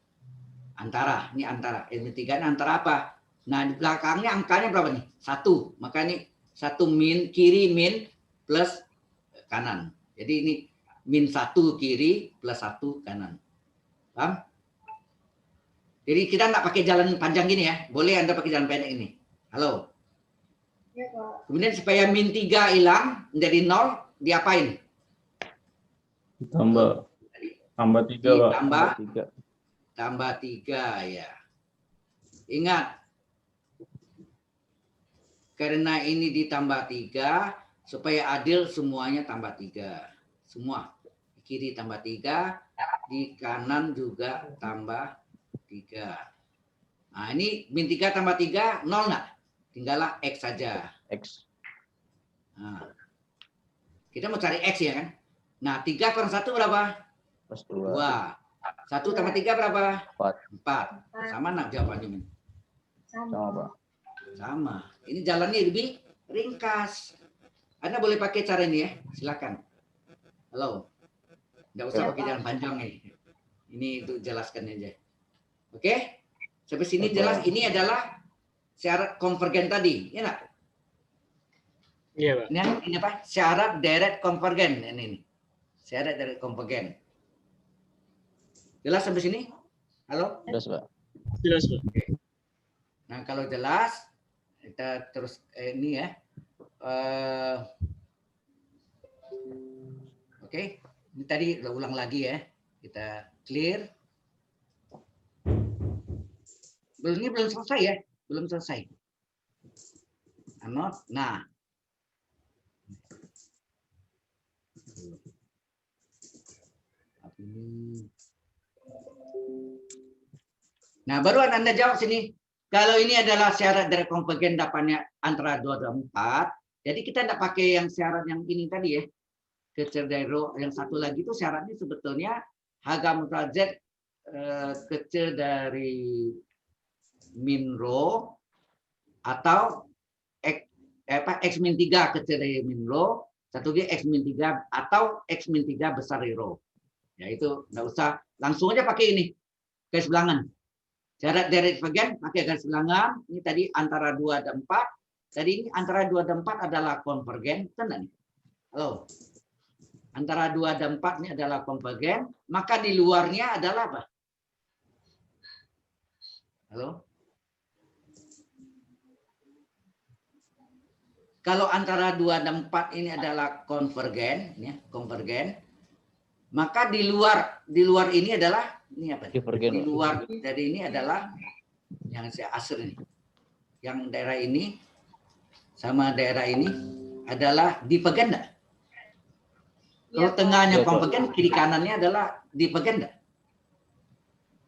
Antara, ini antara. N-3 ini antara apa? Nah, di belakangnya angkanya berapa nih? 1. Maka ini 1 min, kiri min plus kanan. Jadi ini min 1 kiri plus 1 kanan. Paham? Jadi kita nggak pakai jalan panjang gini ya. Boleh Anda pakai jalan pendek ini. Halo. Ya, Pak. Kemudian supaya min 3 hilang menjadi 0, diapain? Tambah 3, Pak. Ditambah 3. tambah 3 ya. Ingat, karena ini ditambah 3, supaya adil semuanya tambah 3. Semua. Di kiri tambah 3, di kanan juga tambah 3. Nah ini min 3 tambah 3, 0 nggak? Tinggallah X saja. X. Nah, kita mau cari X ya kan? Nah 3 kurang 1 berapa? Plus 2. 2. 1 tambah 3 berapa? 4. 4. Sama nak jawabannya, Min? Sama, Pak. Sama. Ini jalannya lebih ringkas. Anda boleh pakai cara ini ya. Silakan. Halo. Nggak usah Ya, pakai Pak. jalan panjang nih. Ini untuk jelaskan aja. Oke? Sampai sini Oke. jelas. Ini adalah syarat konvergen tadi. Ya nggak? Iya, Pak. Ini apa? Syarat deret konvergen. Ini. Syarat deret konvergen. Jelas sampai sini? Halo? Jelas, Pak. Jelas, Pak. Nah, kalau jelas, kita terus ini ya. Oke, ini tadi udah ulang lagi ya. Kita clear. Ini belum selesai ya, belum selesai. Anot. Nah. Nah, baru Anda jawab sini. Kalau ini adalah syarat dari konvergen dapatnya antara 2 dan 4, jadi kita tidak pakai yang syarat yang ini tadi ya. Kecil dari rho. Yang satu lagi itu syaratnya sebetulnya harga mutlak Z kecil dari min rho atau X min 3 kecil dari min rho, satu lagi X min 3 atau X min 3 besar dari rho. Ya itu nggak usah, langsung aja pakai ini, garis bilangan. Syarat deret konvergen pakai garis bilangan. Ini tadi antara 2 dan 4. Tadi ini antara 2 dan 4 adalah konvergen. Benar nih? Halo. Antara 2 dan 4 ini adalah konvergen. Maka di luarnya adalah apa? Halo. Kalau antara 2 dan 4 ini adalah konvergen, ya, konvergen. Maka di luar ini adalah ini apa? Divergen, Di luar dari ini adalah yang saya asur ini. Yang daerah ini sama daerah ini adalah divergen enggak? Kalau tengahnya Ya, Pak. konvergen, kiri kanannya adalah divergen enggak?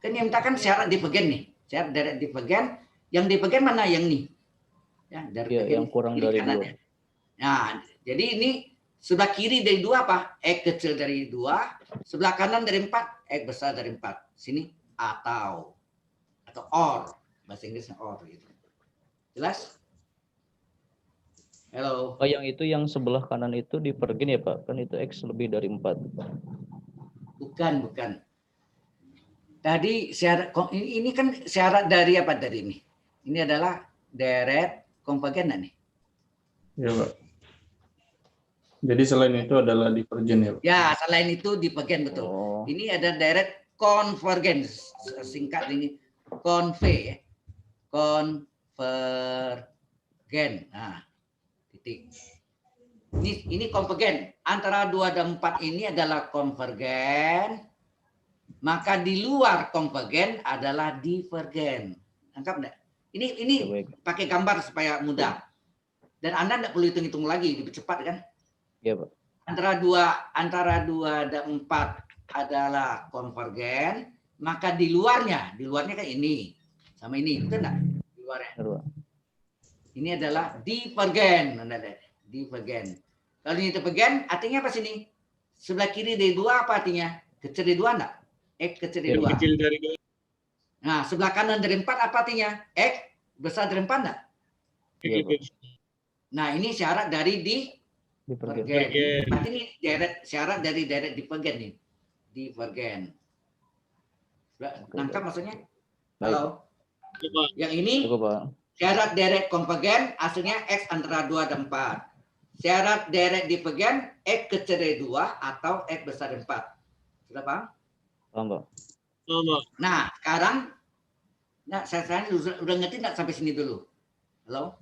Kan yang minta kan syarat divergen nih. Syarat deret divergen. Yang divergen mana yang ini? Ya, Ya, yang kurang dari 2. Nah, jadi ini sebelah kiri dari 2 apa? X kecil dari 2. Sebelah kanan dari 4. X besar dari 4. Sini atau or. Bahasa Inggrisnya or. Gitu. Jelas? Halo. Oh, yang itu yang sebelah kanan itu divergen ya, Pak? Kan itu X lebih dari 4. Bukan. Tadi syarat ini kan syarat dari apa tadi ini? Ini adalah deret konvergen nih. Ya, Pak. Jadi selain itu adalah divergen ya, Pak? Ya, selain itu divergen betul. Oh. Ini ada deret konvergen, singkat ini konve ya. Konvergen. Nah, titik. Ini konvergen. Antara 2 dan 4 ini adalah konvergen. Maka di luar konvergen adalah divergen. Lengkap enggak? Ini pakai gambar supaya mudah. Dan Anda enggak perlu hitung-hitung lagi, lebih cepat kan? Iya, Pak. Antara 2 dan 4 adalah konvergen, maka di luarnya kan ini sama ini, betul enggak? Di luarnya. Benar, Pak. Ini adalah divergen. Divergen. Kalau ini divergen, artinya apa sini? Sebelah kiri dari 2 apa artinya? Kecil dari 2 enggak? X kecil dari 2. Kecil dari 2. Nah, sebelah kanan dari 4 apa artinya? X besar dari 4 enggak? Iya, Pak. Nah, ini syarat dari Divergen. Divergen. Berarti ini syarat dari direct divergen nih. Divergen. Nangkap maksudnya? Halo? Yang ini Cukup, Pak. syarat direct konvergen hasilnya X antara 2 dan 4. Syarat direct divergen X kecil dari 2 atau X besar dari 4. Sudah paham? Paham, Pak. Nah, sekarang saya udah ngerti nggak sampai sini dulu? Halo?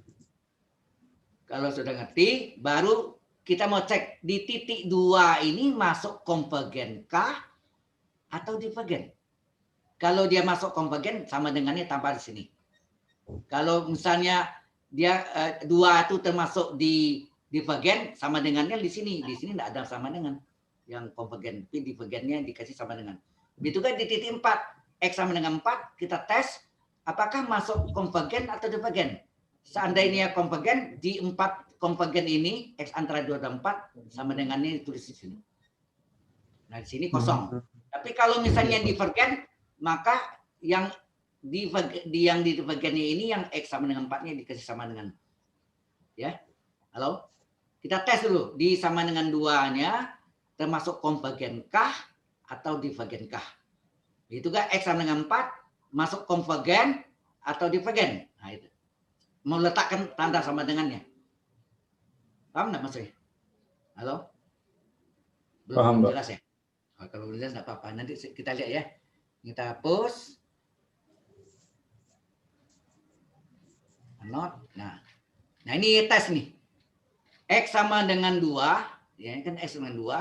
Kalau sudah ngerti, baru kita mau cek di titik 2 ini masuk konvergen kah atau divergen? Kalau dia masuk konvergen sama dengannya tanpa di sini. Kalau misalnya dia 2 itu termasuk di divergen sama dengannya di sini. Di sini tidak ada sama dengan yang konvergen. Tapi divergennya dikasih sama dengan. Begitu kan di titik 4. X sama dengan 4 kita tes apakah masuk konvergen atau divergen. Seandainya konvergen di 4 konvergen ini X antara 2 dan 4 sama dengannya ditulis di sini. Nah di sini kosong. Tapi kalau misalnya divergen maka yang di divergennya ini yang X sama dengan 4-nya dikasih sama dengan. Ya. Halo? Kita tes dulu di sama dengan 2-nya termasuk konvergen kah atau divergen kah? Itu kan X sama dengan 4 masuk konvergen atau divergen. Nah itu. Mau letakkan tanda sama dengannya. Paham enggak maksudnya? Halo? Paham, Pak. Jelas ya? Oh, kalau belum jelas enggak apa-apa. Nanti kita lihat ya. Kita hapus. Not. Nah ini tes nih. X sama dengan 2, ya kan X dengan 2,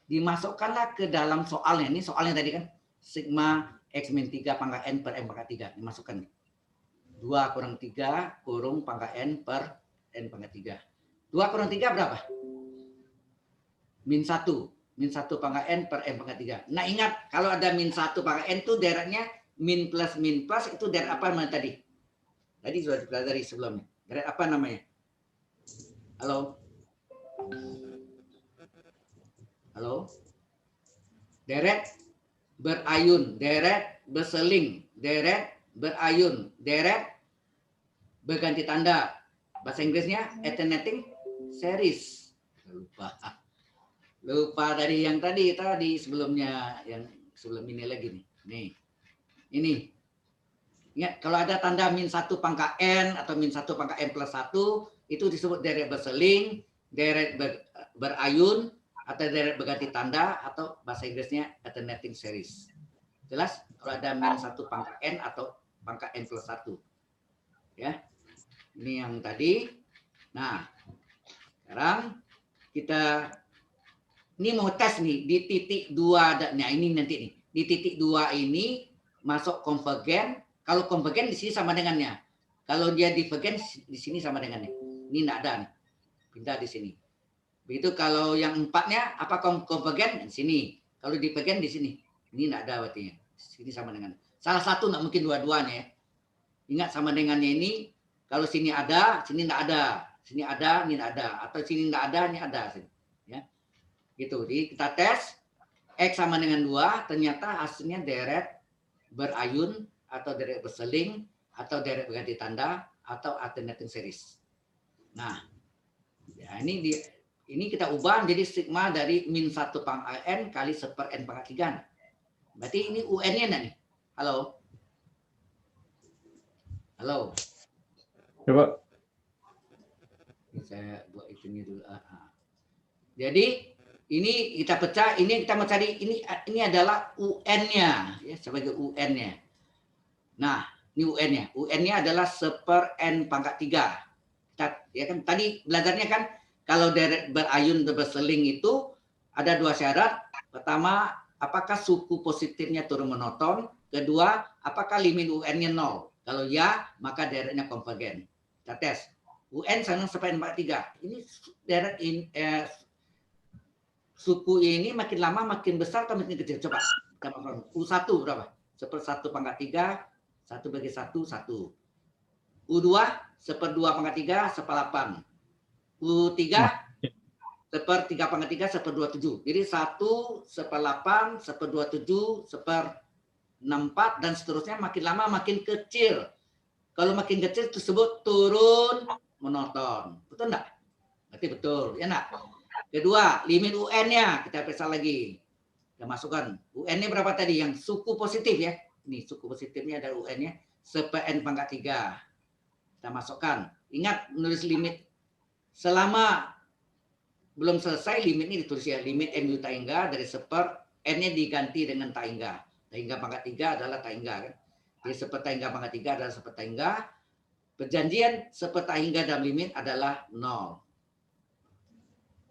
dimasukkanlah ke dalam soalnya. Ini soalnya tadi kan sigma X min 3 pangkat N per M pangkat 3. Dimasukkan. 2 kurang 3 kurung pangkat N per N pangkat 3. 2 kurang 3 berapa? Min 1. Min 1 pangkat N per M pangkat 3. Nah ingat, kalau ada min 1 pangkat N itu deretnya min plus itu deret apa namanya tadi? Tadi sudah dipelajari sebelumnya. Deret apa namanya? Halo? Halo? Deret berayun, deret berseling, deret berayun, deret berganti tanda. Bahasa Inggrisnya alternating series. Lupa dari yang tadi sebelumnya, yang sebelum ini lagi nih. Nih. Ini. Ingat, kalau ada tanda min 1 pangkat N atau min 1 pangkat N plus 1, itu disebut deret berseling, deret berayun, atau deret berganti tanda, atau bahasa Inggrisnya alternating series. Jelas? Kalau ada min 1 pangkat N atau pangkat N plus 1. Ya. Ini yang tadi. Nah, sekarang kita ini mau tes nih di titik 2. Nah, ini nanti nih. Di titik 2 ini masuk konvergen. Kalau konvergen di sini sama dengannya. Kalau dia divergen di sini sama dengannya. Ini enggak ada nih. Pindah di sini. Begitu kalau yang 4-nya apa konvergen di sini. Kalau divergen di sini. Ini enggak ada berarti. Sini sama dengan. Salah satu enggak mungkin dua-duanya ya. Ingat sama dengannya ini kalau sini ada, sini enggak ada. Sini ada, ini enggak ada. Atau sini enggak ada, ini ada sini. Ya. Gitu. Jadi kita tes X sama dengan 2, ternyata hasilnya deret berayun atau deret berseling atau deret berganti tanda atau alternating series. Nah, ya ini kita ubah jadi sigma dari min 1 pangkat N kali 1 per N pangkat 3. Berarti ini UN-nya nih. Halo? Halo? Coba. Saya buat itunya dulu. Jadi ini kita pecah, ini kita mau cari ini adalah UN-nya ya, sebagai UN-nya. Nah, ini UN-nya. UN-nya adalah 1 per N pangkat 3. Ya kan tadi belajarnya kan kalau deret berayun dan berseling itu ada 2 syarat. Pertama, apakah suku positifnya turun monoton? Kedua, apakah limit UN-nya 0? Kalau ya, maka deretnya konvergen. Kita tes. UN sama 1 per N pangkat 3. Ini deret suku ini makin lama makin besar atau makin kecil? Coba. U1 berapa? 1/1 pangkat 3. 1 bagi 1, 1. U2, 1/2 pangkat 3, 1/8. U3, 1/3 pangkat 3, 1/27. Jadi 1, 1/8, 1/27, 1/64, dan seterusnya makin lama makin kecil. Kalau makin kecil tersebut turun monoton. Betul enggak? Berarti betul, ya enggak? Kedua, limit UN-nya kita periksa lagi. Kita masukkan UN-nya berapa tadi? Yang suku positif ya. Ini suku positifnya ada UN-nya sePN pangkat 3. Kita masukkan. Ingat menulis limit selama belum selesai limitnya ditulis ya, limit NU Taingga dari seper N-nya diganti dengan Taingga. Taingga pangkat 3 adalah Taingga kan. Jadi seper Taingga pangkat 3 adalah seper Taingga. Perjanjian seper Taingga dalam limit adalah 0.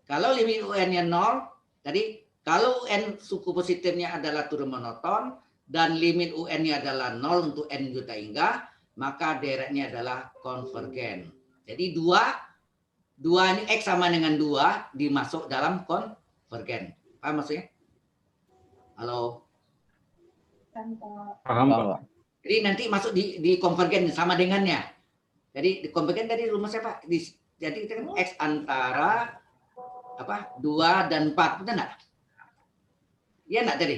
Kalau limit UN-nya 0, tadi kalau UN suku positifnya adalah turun monoton dan limit UN-nya adalah 0 untuk NU Taingga, maka deretnya adalah konvergen. Jadi dua ini X sama dengan 2 dimasuk dalam konvergen. Paham maksudnya? Halo? Paham, Pak. Jadi nanti masuk di konvergen sama dengannya. Jadi di konvergen tadi rumusnya Pak. Jadi itu kan X antara 2 dan 4. Betul enggak? Iya enggak tadi?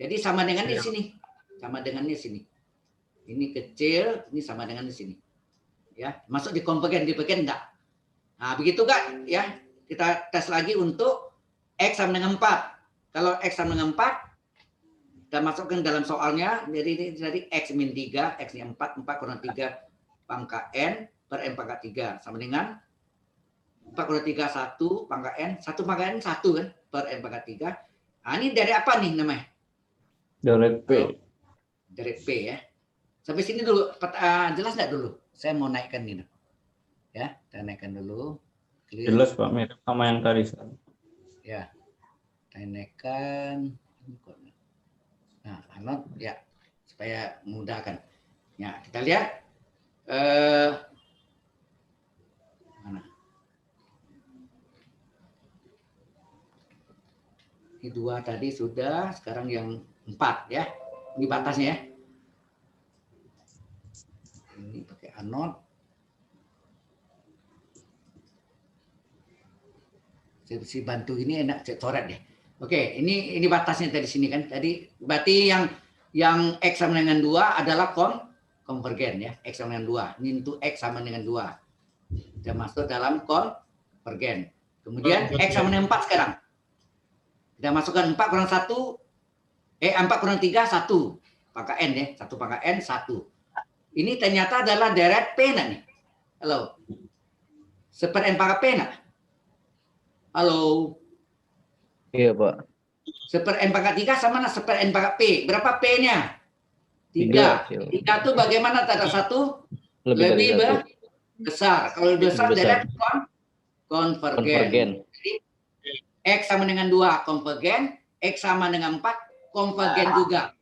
Jadi sama dengan di sini. Sama dengan di sini. Ini kecil, ini sama dengan di sini. Ya, masuk di konvergen, di bagian enggak? Nah, begitu kan ya. Kita tes lagi untuk X sama dengan 4. Kalau X sama dengan 4, kita masukkan dalam soalnya. Jadi ini dari X min 3, X nya 4 kurang 3 pangkat N per N pangkat 3. Sama dengan 4 kurang 3, 1 pangkat N. 1 pangkat N 1 kan per N pangkat 3. Nah, ini dari apa nih namanya? Deret P. Dari P ya. Sampai sini dulu. Jelas nggak dulu? Saya mau naikkan ini. Ya, kita naikkan dulu. Clear. Jelas Pak, mirip sama yang tadi. Ya, saya naikkan. Nah, anot ya, supaya mudahkan. Ya, kita lihat. Mana? Ini 2 tadi sudah, sekarang yang 4 ya. Ini batasnya ya. Ini pakai anot. Si bantu ini enak saya coret deh. Oke, ini batasnya dari sini kan. Tadi berarti yang X sama dengan 2 adalah konvergen ya. X sama dengan 2. Ini untuk X sama dengan 2. Kita masuk dalam konvergen. Kemudian X sama dengan 4 sekarang. Kita masukkan 4 kurang 1. 4 kurang 3, 1. Pangkat N ya. 1 pangkat N, 1. Ini ternyata adalah deret P nih. Halo. Seper N pangkat P nak? Halo. Iya, Pak. Seper N pangkat 3 sama seper N pangkat P. Berapa P-nya? 3. 3 itu bagaimana tanda 1? Lebih besar. Kalau lebih besar deret konvergen. Jadi X sama dengan 2 konvergen, X sama dengan 4 konvergen juga.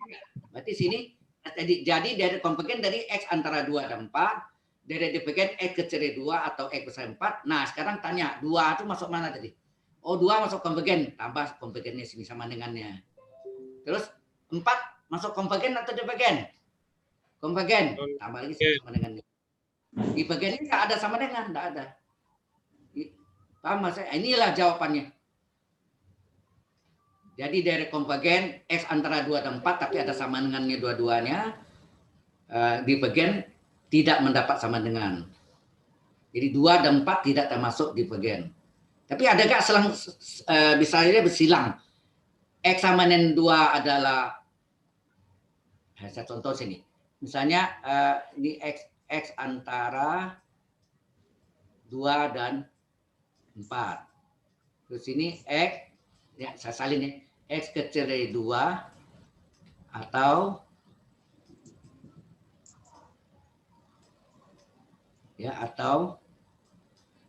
Berarti sini jadi dari konvergen dari X antara 2 dan 4, dari divergen X kecil dari 2 atau X besar 4. Nah, sekarang tanya, 2 itu masuk mana tadi? Oh, 2 masuk konvergen, tambah konvergennya sini sama dengannya. Terus 4 masuk konvergen atau divergen? Konvergen, tambah lagi sama dengannya. Divergen ini enggak ada sama dengan, enggak ada. Paham Mas? Inilah jawabannya. Jadi dari konvergen X antara 2 dan 4 tapi ada sama dengannya dua-duanya. Divergen tidak mendapat sama dengan. Jadi 2 dan 4 tidak termasuk divergen. Tapi ada gak selang misalnya bersilang. X sama dengan 2 adalah saya contoh sini. Misalnya ini X antara 2 dan 4. Terus ini X ya saya salin ya. X kecil dari 2 atau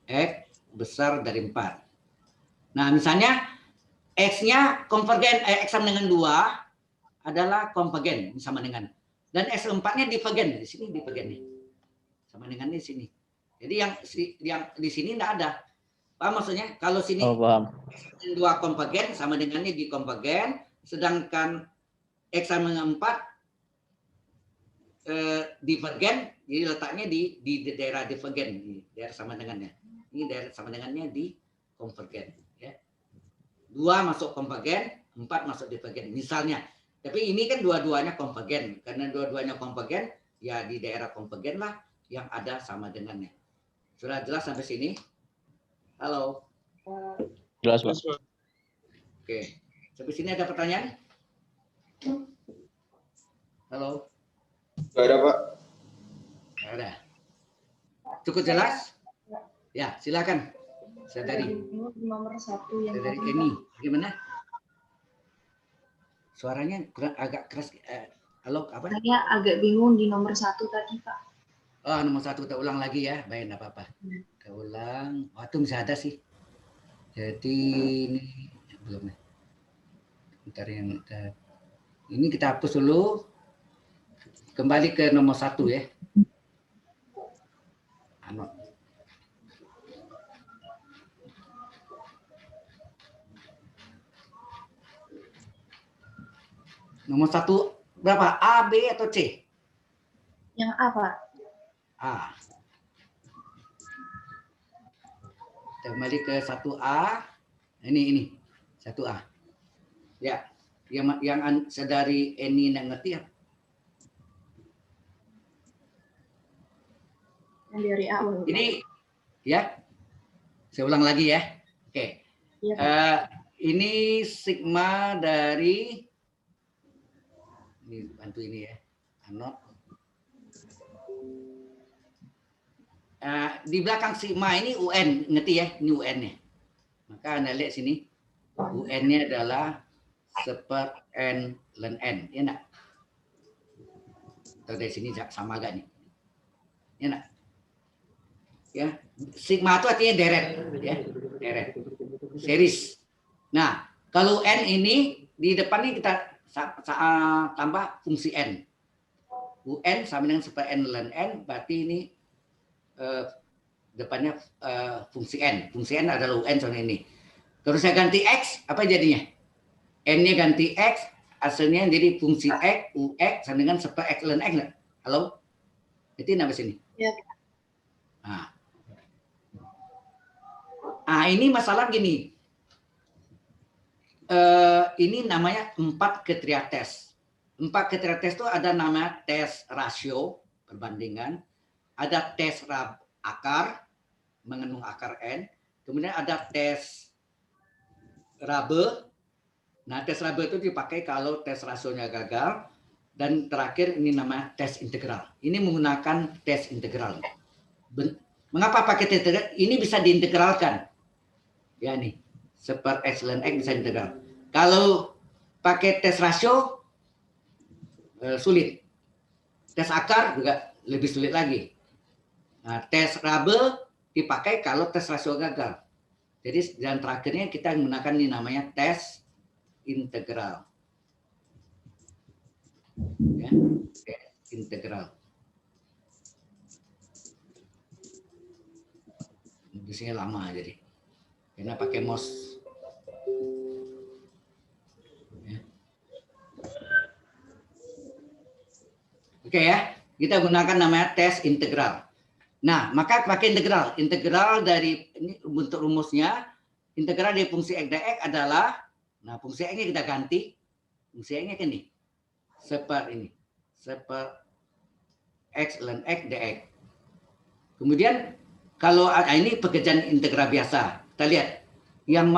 X besar dari 4. Nah, misalnya X-nya konvergen, X sama dengan 2 adalah konvergen sama dengan. Dan X 4-nya divergen. Di sini divergen nih. Sama dengan di sini. Jadi yang di sini enggak ada. Paham maksudnya? Kalau sini paham. X sama 2 konvergen sama dengannya di konvergen, sedangkan X sama dengan 4 divergen, jadi letaknya di daerah divergen, di daerah sama dengannya. Ini daerah sama dengannya di konvergen. Ya. 2 masuk konvergen, 4 masuk divergen. Misalnya, tapi ini kan dua-duanya konvergen. Karena dua-duanya konvergen, ya di daerah konvergen lah yang ada sama dengannya. Sudah jelas sampai sini? Halo? Jelas, Pak. Oke. Sampai sini ada pertanyaan? Halo? Nggak ada, Pak. Nggak ada. Cukup jelas? Ya, silakan. Saudari. Nomor 1 yang Saudari tadi, Eni, Pak. gimana? Suaranya agak keras. Halo, apa? Saya agak bingung di nomor 1 tadi, Pak. Oh, nomor 1 kita ulang lagi ya. Baik, enggak apa-apa. Kita ulang. Oh, itu bisa ada sih. Jadi ini belum nih. Bentar yang ini kita hapus dulu. Kembali ke nomor 1 ya. Nomor 1 berapa? A, B atau C? Yang A, Pak. A. Kita kembali ke 1A. Ini 1A. Ya, yang saudari Eni ngerti ya? Yang dari A. Pak. Ini ya. Saya ulang lagi ya. Oke. Iya, Pak. Ini sigma dari ini bantu ini ya. Anot. Di belakang sigma ini UN, ngerti ya? Ini UN-nya. Maka Anda lihat sini. UN-nya adalah seper N ln N. Ya enggak? Atau dari sini sama agak nih. Ya enggak? Ya. Sigma itu artinya deret. Ya. Deret. Series. Nah, kalau N ini di depan ini kita tambah fungsi N. UN sama dengan seper N ln N, berarti ini depannya fungsi N. Fungsi N adalah UN soalnya ini. Terus saya ganti X, apa jadinya? N-nya ganti X, hasilnya jadi fungsi X, UX sama dengan seper X ln X. Halo? Itu apa sini? Ya. Nah, ini masalah gini. Ini namanya 4 kriteria tes. 4 kriteria tes itu ada namanya tes rasio, perbandingan. Ada tes akar, mengandung akar N. Kemudian ada tes Rabe. Nah, tes Rabe itu dipakai kalau tes rasionya gagal. Dan terakhir ini namanya tes integral. Ini menggunakan tes integral. Mengapa pakai tes integral? Ini bisa diintegralkan. Ya nih, seper X ln X bisa integral. Kalau pakai tes rasio, sulit. Tes akar juga lebih sulit lagi. Nah, tes Rabe dipakai kalau tes rasio gagal. Jadi jalan terakhirnya kita menggunakan ini namanya tes integral. Ya, tes integral. Biasanya lama jadi. Karena pakai mouse. Ya. Oke ya, kita gunakan namanya tes integral. Nah, maka pakai integral. Integral dari ini bentuk rumusnya, integral dari fungsi X dx adalah, nah fungsi X-nya kita ganti, fungsi X-nya kan ini, seper X ln X dx. Kemudian kalau ini pekerjaan integral biasa, kita lihat yang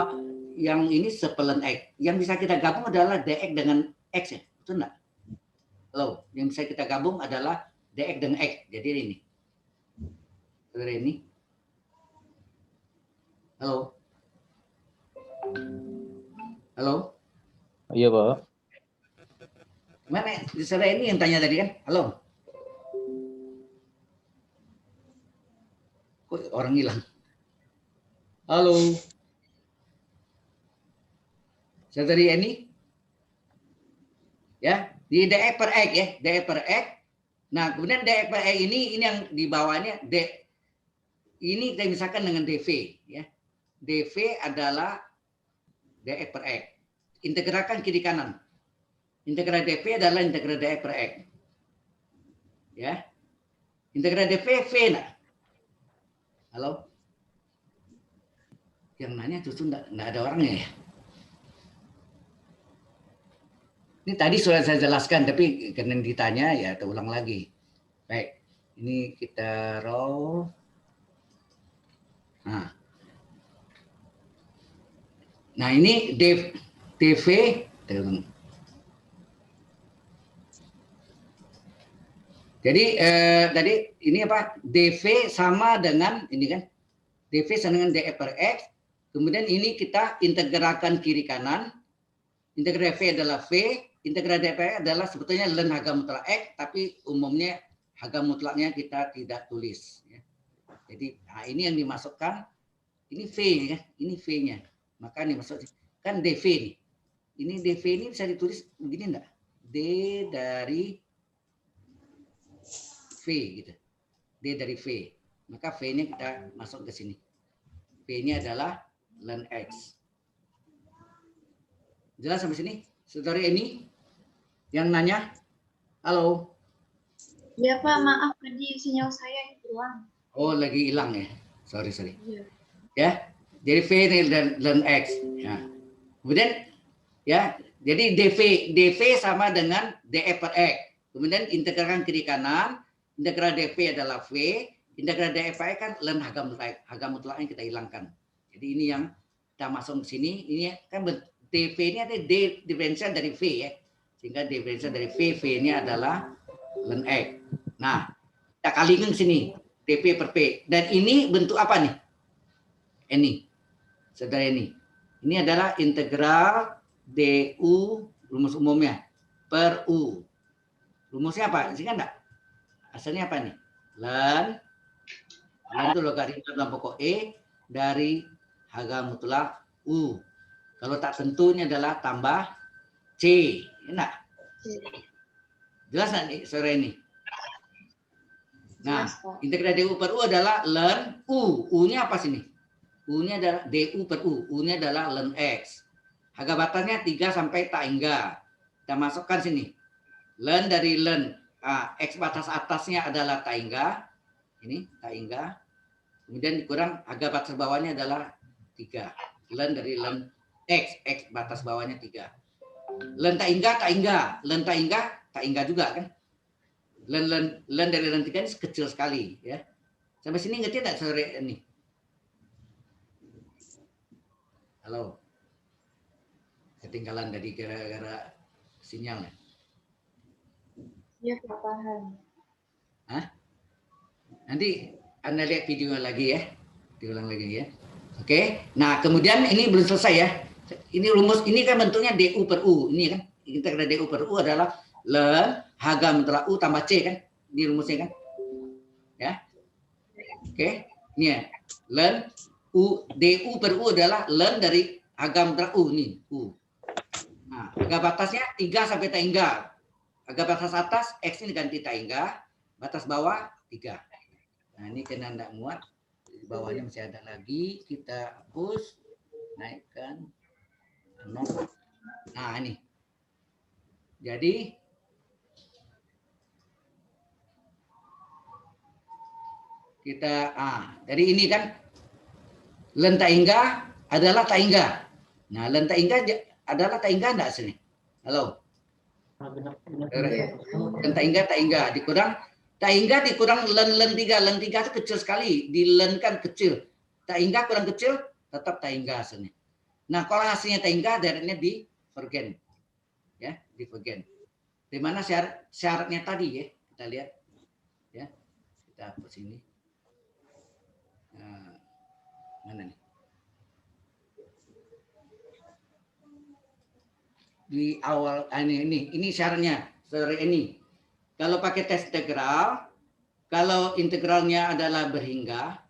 ini seper ln X, yang bisa kita gabung adalah dx dengan X ya, betul enggak? Halo, yang bisa kita gabung adalah dx dengan X, jadi ini. Ini. Halo. Halo. Iya, Pak. Mana saudara ini yang tanya tadi kan? Halo. Kok orang hilang? Halo. Saudari ini? Ya, di dx per X ya, dx per X. Nah, kemudian dx per X ini yang di bawahnya ini kita misalkan dengan dv ya. dv adalah dx per X. Integralkan kiri kanan. Integral dv adalah integral dx per X. Ya. Integral dv v nah. Halo. Yang nanya justru enggak ada orangnya ya. Ini tadi sudah saya jelaskan tapi karena ditanya ya terulang lagi. Baik. Ini kita roll. Nah. Nah, ini DV. Jadi tadi ini apa? DV sama dengan ini kan? DV sama dengan DF per X. Kemudian ini kita integralkan kiri kanan. Integral V adalah V. Integral DF per X adalah sebetulnya ln harga mutlak X, tapi umumnya harga mutlaknya kita tidak tulis. Ya. Jadi nah ini yang dimasukkan. Ini V ya, ini V-nya. Maka dimasuk kan DV nih. Ini DV ini bisa ditulis begini enggak? D dari V gitu. D dari V. Maka V-nya kita masuk ke sini. V-nya adalah ln X. Jelas sampai sini? Saudari ini yang nanya? Halo? Ya Pak, maaf tadi sinyal saya hilang. Oh, lagi hilang ya? Sorry. Iya. Ya, jadi V dan X. Ya. Kemudian ya, jadi DV sama dengan DF per X. Kemudian integralkan kiri kanan. Integral DV adalah V. Integral DF per X kan ln harga mutlak. Harga mutlaknya kita hilangkan. Jadi ini yang kita masuk ke sini. Ini kan DV ini ada D diferensial dari V ya. Sehingga diferensial dari V, V-nya adalah ln X. Nah, kita kalikan sini. DP per P. Dan ini bentuk apa nih? Ini, saudara ini. Ini adalah integral DU rumus umumnya per U. Rumusnya apa? Ingat enggak? Asalnya apa nih? Ln itu logaritma dalam pokok E dari harga mutlak U. Kalau tak tentu ini adalah tambah C. Enak? Jelas nggak nih sore ini? Nah, integral DU per U adalah ln U. U-nya apa sini? U-nya adalah DU per U. U-nya adalah ln X. Harga batasnya 3 sampai tak hingga. Kita masukkan sini. Ln dari ln. X batas atasnya adalah tak hingga. Ini tak hingga. Kemudian dikurang harga batas bawahnya adalah 3. Ln dari ln X. X batas bawahnya 3. Ln tak hingga, tak hingga. Ln tak hingga, tak hingga juga kan. Ln dari ln 3 ini kecil sekali. Ya. Sampai sini ngerti tidak sore ini? Halo, ketinggalan tadi gara-gara sinyal ya? Iya Pak, paham. Hah? Nanti Anda lihat video lagi ya, diulang lagi ya. Oke, nah kemudian ini belum selesai ya. Ini rumus, ini kan bentuknya DU per U. Ini kan, integral DU per U adalah ln harga mutlak U tambah C kan. Ini rumusnya kan. Ya. Oke, ini ya. Ln DU per U adalah ln dari harga mutlak U nih, U. Nah, harga batasnya 3 sampai tak hingga. Harga batas atas X ini ganti tak hingga, batas bawah 3. Nah, ini kena enggak muat. Di bawahnya masih ada lagi, kita hapus, naikkan 0. Nah, ini. Jadi kita jadi ini kan ln tak hingga adalah tak hingga. Nah, ln tak hingga adalah tak hingga enggak sini? Halo. Ln tak hingga dikurang tak hingga dikurang ln 3. Ln 3 itu kecil sekali. Di ln kan kecil. Tak hingga kurang kecil tetap tak hingga hasilnya. Nah, kalau hasilnya tak hingga deretnya divergen. Ya, divergen. Di mana syaratnya tadi ya? Kita lihat. Ya. Kita hapus ini. Mana nih? Di awal ini syaratnya sore ini. Kalau pakai tes integral, kalau integralnya adalah berhingga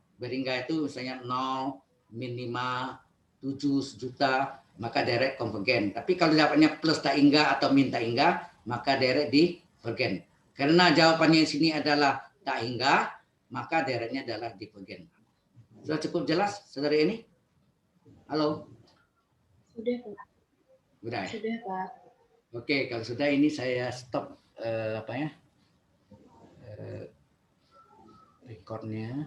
itu misalnya 0, min 5, 7, sejuta, maka direct konvergen. Tapi kalau jawabannya plus tak hingga atau min tak hingga, maka direct divergen. Karena jawabannya di sini adalah tak hingga, maka directnya adalah divergen. Sudah cukup jelas, saudara ini? Halo? Sudah Pak. Sudah ya? Sudah Pak. Oke, kalau sudah ini saya stop recordnya.